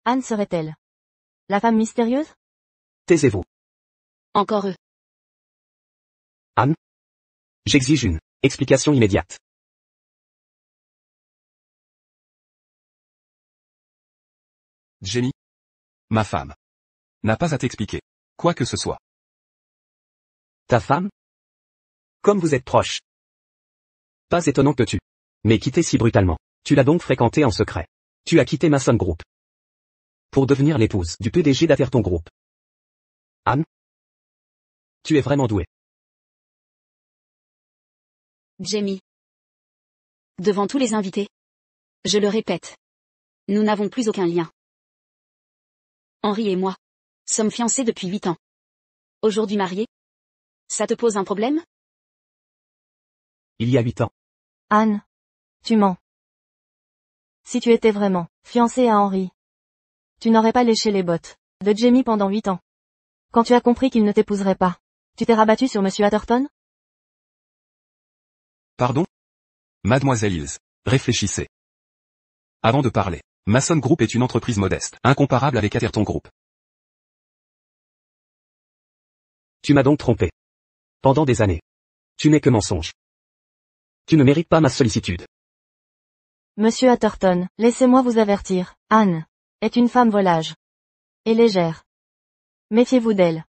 Speaker 2: Anne serait-elle la femme mystérieuse?
Speaker 3: Taisez-vous.
Speaker 1: Encore eux.
Speaker 3: J'exige une explication immédiate.
Speaker 7: Jamie, ma femme, n'a pas à t'expliquer quoi que ce soit.
Speaker 3: Ta femme? Comme vous êtes proches. Pas étonnant que tu m'aies quitté si brutalement. Tu l'as donc fréquenté en secret. Tu as quitté Mason Group pour devenir l'épouse du PDG d'Atherton Group. Anne? Tu es vraiment douée.
Speaker 1: Jamie. Devant tous les invités. Je le répète. Nous n'avons plus aucun lien. Henri et moi sommes fiancés depuis 8 ans. Aujourd'hui mariés. Ça te pose un problème?
Speaker 3: Il y a 8 ans.
Speaker 2: Anne. Tu mens. Si tu étais vraiment fiancée à Henri, tu n'aurais pas léché les bottes de Jamie pendant 8 ans. Quand tu as compris qu'il ne t'épouserait pas, tu t'es rabattu sur Monsieur Atherton?
Speaker 7: Pardon? Mademoiselle Hills, réfléchissez. Avant de parler, Mason Group est une entreprise modeste, incomparable avec Atherton Group.
Speaker 3: Tu m'as donc trompé. Pendant des années. Tu n'es que mensonge. Tu ne mérites pas ma sollicitude.
Speaker 2: Monsieur Atherton, laissez-moi vous avertir, Anne est une femme volage et légère. Méfiez-vous d'elle.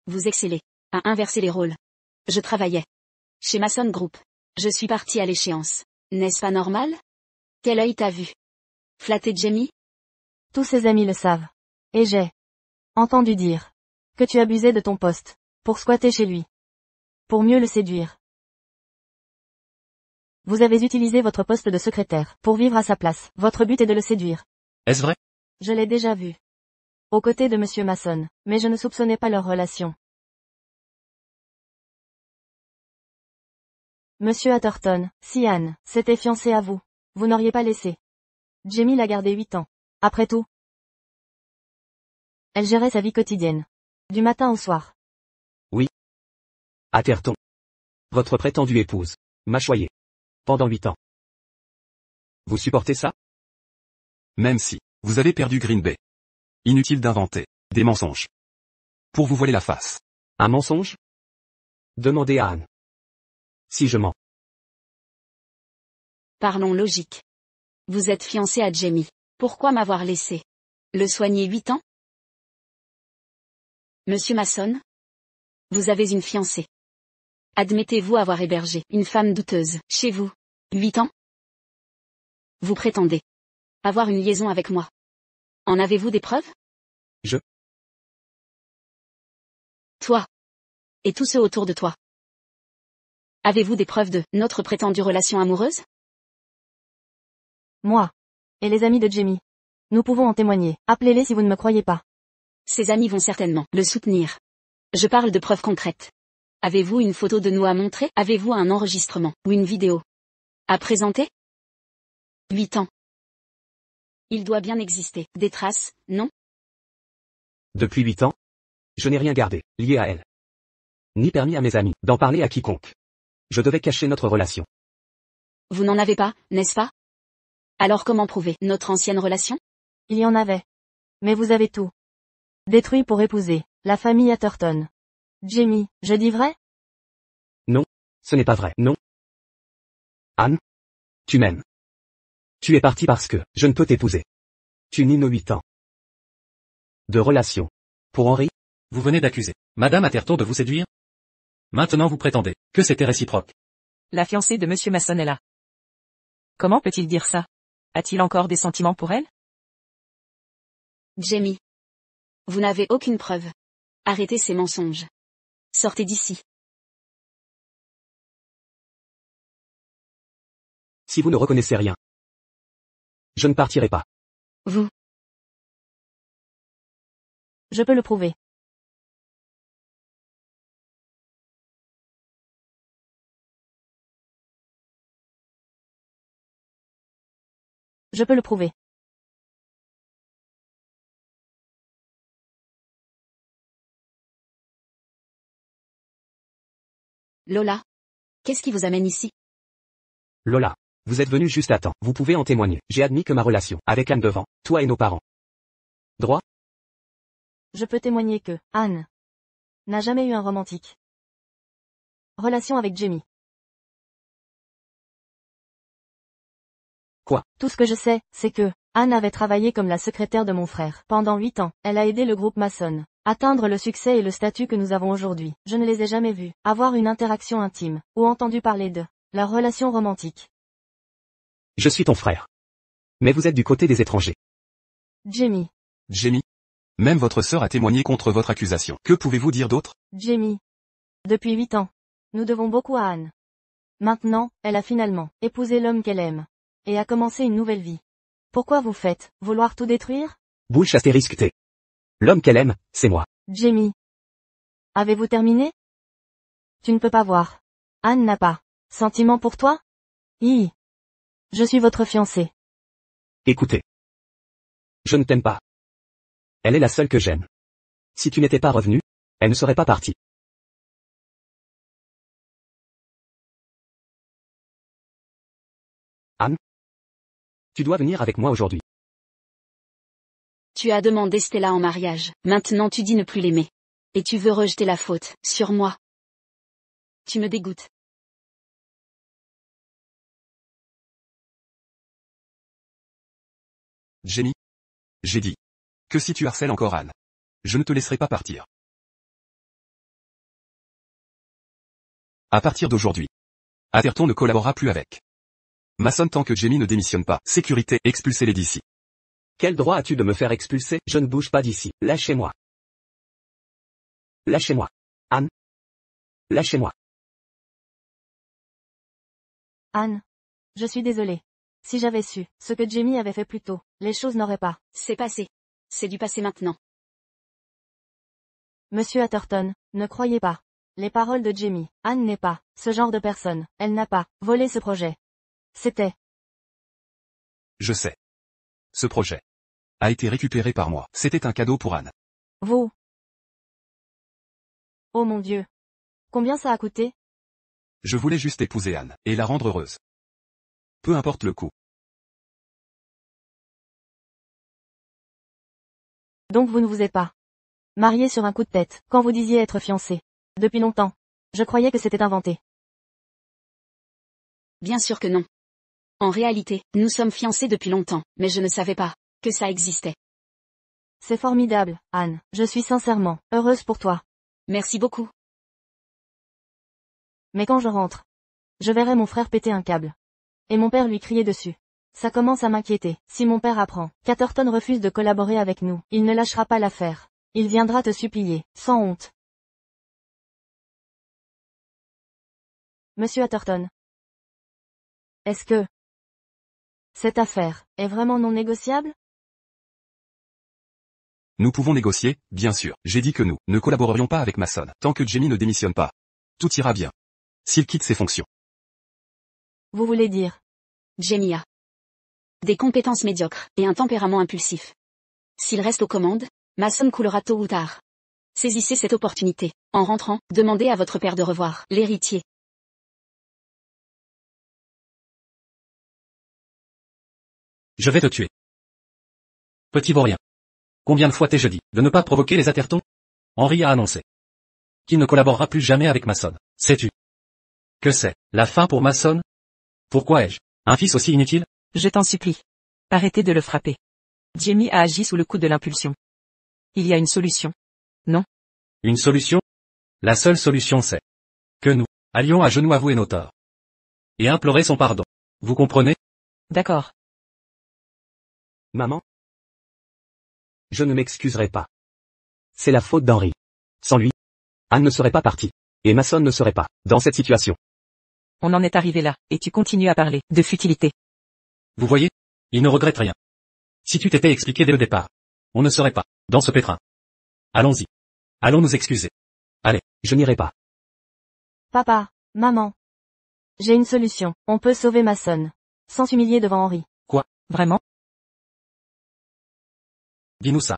Speaker 1: Vous excellez à inverser les rôles. Je travaillais chez Mason Group. Je suis partie à l'échéance. N'est-ce pas normal? Quel œil t'a vu? Flatter Jamie?
Speaker 2: Tous ses amis le savent. Et j'ai entendu dire que tu abusais de ton poste pour squatter chez lui. Pour mieux le séduire. Vous avez utilisé votre poste de secrétaire pour vivre à sa place. Votre but est de le séduire.
Speaker 7: Est-ce vrai?
Speaker 2: Je l'ai déjà vu. Aux côtés de Monsieur Mason, mais je ne soupçonnais pas leur relation. Monsieur Atherton, si Anne s'était fiancée à vous, vous n'auriez pas laissé Jamie l'a gardée 8 ans. Après tout, elle gérait sa vie quotidienne. Du matin au soir.
Speaker 3: Atherton. Votre prétendue épouse m'a choyé. Pendant 8 ans. Vous supportez ça?
Speaker 7: Même si vous avez perdu Green Bay. Inutile d'inventer des mensonges pour vous voiler la face.
Speaker 3: Un mensonge? Demandez à Anne. Si je mens,
Speaker 1: Parlons logique. Vous êtes fiancé à Jamie. Pourquoi m'avoir laissé le soigner 8 ans? Monsieur Mason? Vous avez une fiancée. Admettez-vous avoir hébergé une femme douteuse chez vous 8 ans? Vous prétendez avoir une liaison avec moi. En avez-vous des preuves? Toi. Et tous ceux autour de toi. Avez-vous des preuves de notre prétendue relation amoureuse?
Speaker 2: Moi. Et les amis de Jamie. Nous pouvons en témoigner. Appelez-les si vous ne me croyez pas.
Speaker 1: Ses amis vont certainement le soutenir. Je parle de preuves concrètes. Avez-vous une photo de nous à montrer? Avez-vous un enregistrement ou une vidéo à présenter? 8 ans. Il doit bien exister des traces, non?
Speaker 3: Depuis 8 ans, je n'ai rien gardé, lié à elle. Ni permis à mes amis d'en parler à quiconque. Je devais cacher notre relation.
Speaker 1: Vous n'en avez pas, n'est-ce pas? Alors comment prouver notre ancienne relation?
Speaker 2: Il y en avait. Mais vous avez tout détruit pour épouser la famille Atherton. Jamie, je dis vrai?
Speaker 3: Non, ce n'est pas vrai, non. Anne, tu m'aimes. Tu es parti parce que je ne peux t'épouser. Tu nies nos 8 ans de relation. Pour Henri?
Speaker 6: Vous venez d'accuser Madame Atherton de vous séduire? Maintenant vous prétendez que c'était réciproque.
Speaker 5: La fiancée de Monsieur Mason est là. Comment peut-il dire ça? A-t-il encore des sentiments pour elle?
Speaker 1: Jamie. Vous n'avez aucune preuve. Arrêtez ces mensonges. Sortez d'ici.
Speaker 3: Si vous ne reconnaissez rien, je ne partirai pas.
Speaker 1: Vous.
Speaker 2: Je peux le prouver. Je peux le prouver.
Speaker 1: Lola. Qu'est-ce qui vous amène ici?
Speaker 3: Lola, vous êtes venu juste à temps. Vous pouvez en témoigner. J'ai admis que ma relation avec Anne devant toi et nos parents. Droit?
Speaker 2: Je peux témoigner que Anne n'a jamais eu un romantique relation avec Jamie.
Speaker 3: Quoi?
Speaker 2: Tout ce que je sais, c'est que Anne avait travaillé comme la secrétaire de mon frère. Pendant 8 ans, elle a aidé le groupe Mason à atteindre le succès et le statut que nous avons aujourd'hui. Je ne les ai jamais vus avoir une interaction intime, ou entendu parler de leur relation romantique.
Speaker 3: Je suis ton frère. Mais vous êtes du côté des étrangers.
Speaker 2: Jamie.
Speaker 7: Jamie. Même votre sœur a témoigné contre votre accusation. Que pouvez-vous dire d'autre?
Speaker 2: Jamie. Depuis 8 ans. Nous devons beaucoup à Anne. Maintenant, elle a finalement épousé l'homme qu'elle aime. Et a commencé une nouvelle vie. Pourquoi vous faites vouloir tout détruire?
Speaker 3: Bouche astérisque T. L'homme qu'elle aime, c'est moi.
Speaker 2: Jamie. Avez-vous terminé? Tu ne peux pas voir. Anne n'a pas sentiment pour toi? Je suis votre fiancé.
Speaker 3: Écoutez. Je ne t'aime pas. Elle est la seule que j'aime. Si tu n'étais pas revenu, elle ne serait pas partie. Anne? Tu dois venir avec moi aujourd'hui.
Speaker 1: Tu as demandé Stella en mariage. Maintenant tu dis ne plus l'aimer. Et tu veux rejeter la faute sur moi. Tu me dégoûtes.
Speaker 7: Jamie. J'ai dit que si tu harcèles encore Anne, je ne te laisserai pas partir. À partir d'aujourd'hui, Atherton ne collaborera plus avec Mason tant que Jamie ne démissionne pas. Sécurité, expulsez-les d'ici.
Speaker 3: Quel droit as-tu de me faire expulser? Je ne bouge pas d'ici. Lâchez-moi. Lâchez-moi. Anne. Lâchez-moi.
Speaker 2: Anne. Je suis désolée. Si j'avais su ce que Jamie avait fait plus tôt, les choses n'auraient pas.
Speaker 1: C'est passé. C'est du passé maintenant.
Speaker 2: Monsieur Atherton, ne croyez pas les paroles de Jamie. Anne n'est pas ce genre de personne. Elle n'a pas volé ce projet. C'était.
Speaker 7: Je sais. Ce projet a été récupéré par moi. C'était un cadeau pour Anne.
Speaker 2: Vous. Oh mon Dieu. Combien ça a coûté?
Speaker 7: Je voulais juste épouser Anne, et la rendre heureuse. Peu importe le coût.
Speaker 2: Donc vous ne vous êtes pas marié sur un coup de tête, quand vous disiez être fiancé. Depuis longtemps. Je croyais que c'était inventé.
Speaker 1: Bien sûr que non. En réalité, nous sommes fiancés depuis longtemps, mais je ne savais pas que ça existait.
Speaker 2: C'est formidable, Anne. Je suis sincèrement heureuse pour toi.
Speaker 1: Merci beaucoup.
Speaker 2: Mais quand je rentre, je verrai mon frère péter un câble. Et mon père lui crier dessus. Ça commence à m'inquiéter. Si mon père apprend qu'Atherton refuse de collaborer avec nous, il ne lâchera pas l'affaire. Il viendra te supplier, sans honte. Monsieur Atherton. Est-ce que cette affaire est vraiment non négociable?
Speaker 7: Nous pouvons négocier, bien sûr. J'ai dit que nous ne collaborerions pas avec Mason. Tant que Jamie ne démissionne pas, tout ira bien. S'il quitte ses fonctions.
Speaker 2: Vous voulez dire?
Speaker 1: Jamie a des compétences médiocres et un tempérament impulsif. S'il reste aux commandes, Mason coulera tôt ou tard. Saisissez cette opportunité. En rentrant, demandez à votre père de revoir l'héritier.
Speaker 6: Je vais te tuer. Petit vaurien. Combien de fois t'ai-je dit de ne pas provoquer les Atherton? Henry a annoncé qu'il ne collaborera plus jamais avec Mason. Sais-tu que c'est la fin pour Mason? Pourquoi ai-je un fils aussi inutile?
Speaker 5: Je t'en supplie. Arrêtez de le frapper. Jamie a agi sous le coup de l'impulsion. Il y a une solution. Non?
Speaker 6: Une solution? La seule solution c'est que nous allions à genoux avouer nos torts. Et implorer son pardon. Vous comprenez?
Speaker 5: D'accord.
Speaker 3: Maman? Je ne m'excuserai pas. C'est la faute d'Henry. Sans lui, Anne ne serait pas partie. Et Mason ne serait pas dans cette situation.
Speaker 5: On en est arrivé là, et tu continues à parler de futilité.
Speaker 6: Vous voyez? Il ne regrette rien. Si tu t'étais expliqué dès le départ, on ne serait pas dans ce pétrin. Allons-y. Allons nous excuser. Allez.
Speaker 3: Je n'irai pas.
Speaker 2: Papa, maman. J'ai une solution. On peut sauver Mason. Sans s'humilier devant Henry.
Speaker 5: Vraiment?
Speaker 6: Dis-nous ça.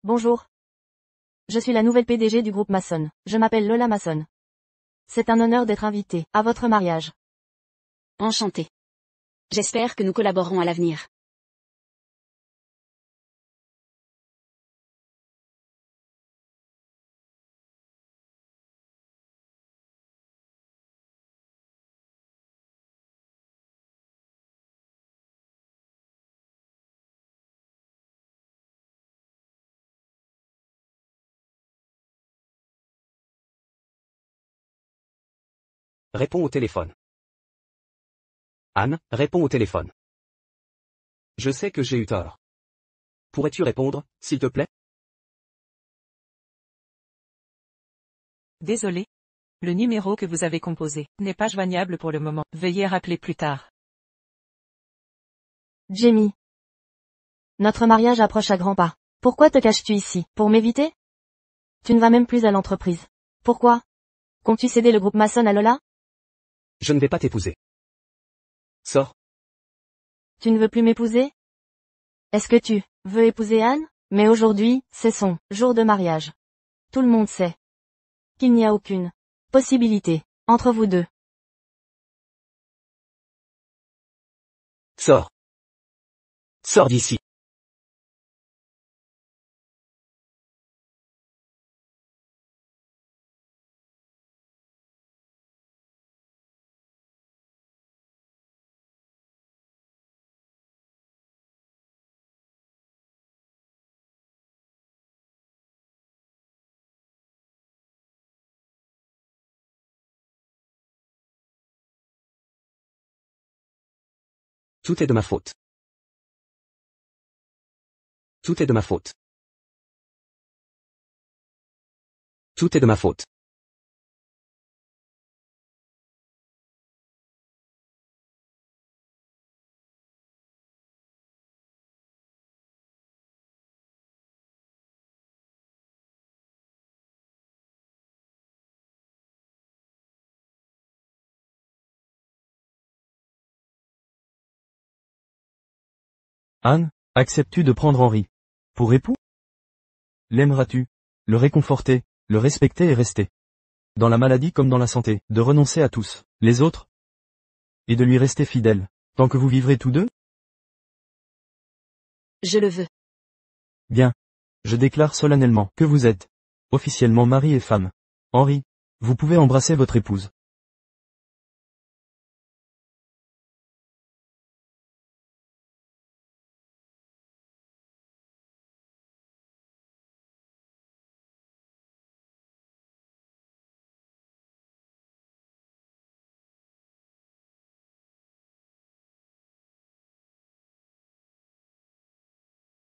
Speaker 2: Bonjour. Je suis la nouvelle PDG du groupe Mason. Je m'appelle Lola Mason. C'est un honneur d'être invitée à votre mariage.
Speaker 1: Enchanté. J'espère que nous collaborerons à l'avenir.
Speaker 3: Réponds au téléphone. Anne, réponds au téléphone. Je sais que j'ai eu tort. Pourrais-tu répondre, s'il te plaît?
Speaker 5: Désolé. Le numéro que vous avez composé n'est pas joignable pour le moment. Veuillez rappeler plus tard.
Speaker 2: Jamie. Notre mariage approche à grands pas. Pourquoi te caches-tu ici? Pour m'éviter? Tu ne vas même plus à l'entreprise. Pourquoi? Comptes-tu céder le groupe Mason à Lola?
Speaker 3: Je ne vais pas t'épouser. Sors.
Speaker 2: Tu ne veux plus m'épouser? Est-ce que tu veux épouser Anne? Mais aujourd'hui, c'est son jour de mariage. Tout le monde sait qu'il n'y a aucune possibilité entre vous deux.
Speaker 3: Sors. Sors d'ici. Tout est de ma faute. Tout est de ma faute. Tout est de ma faute.
Speaker 4: Anne, acceptes-tu de prendre Henry pour époux? L'aimeras-tu? Le réconforter, le respecter et rester? Dans la maladie comme dans la santé, de renoncer à tous, les autres? Et de lui rester fidèle, tant que vous vivrez tous deux?
Speaker 1: Je le veux.
Speaker 4: Bien. Je déclare solennellement que vous êtes officiellement mari et femme. Henri, vous pouvez embrasser votre épouse.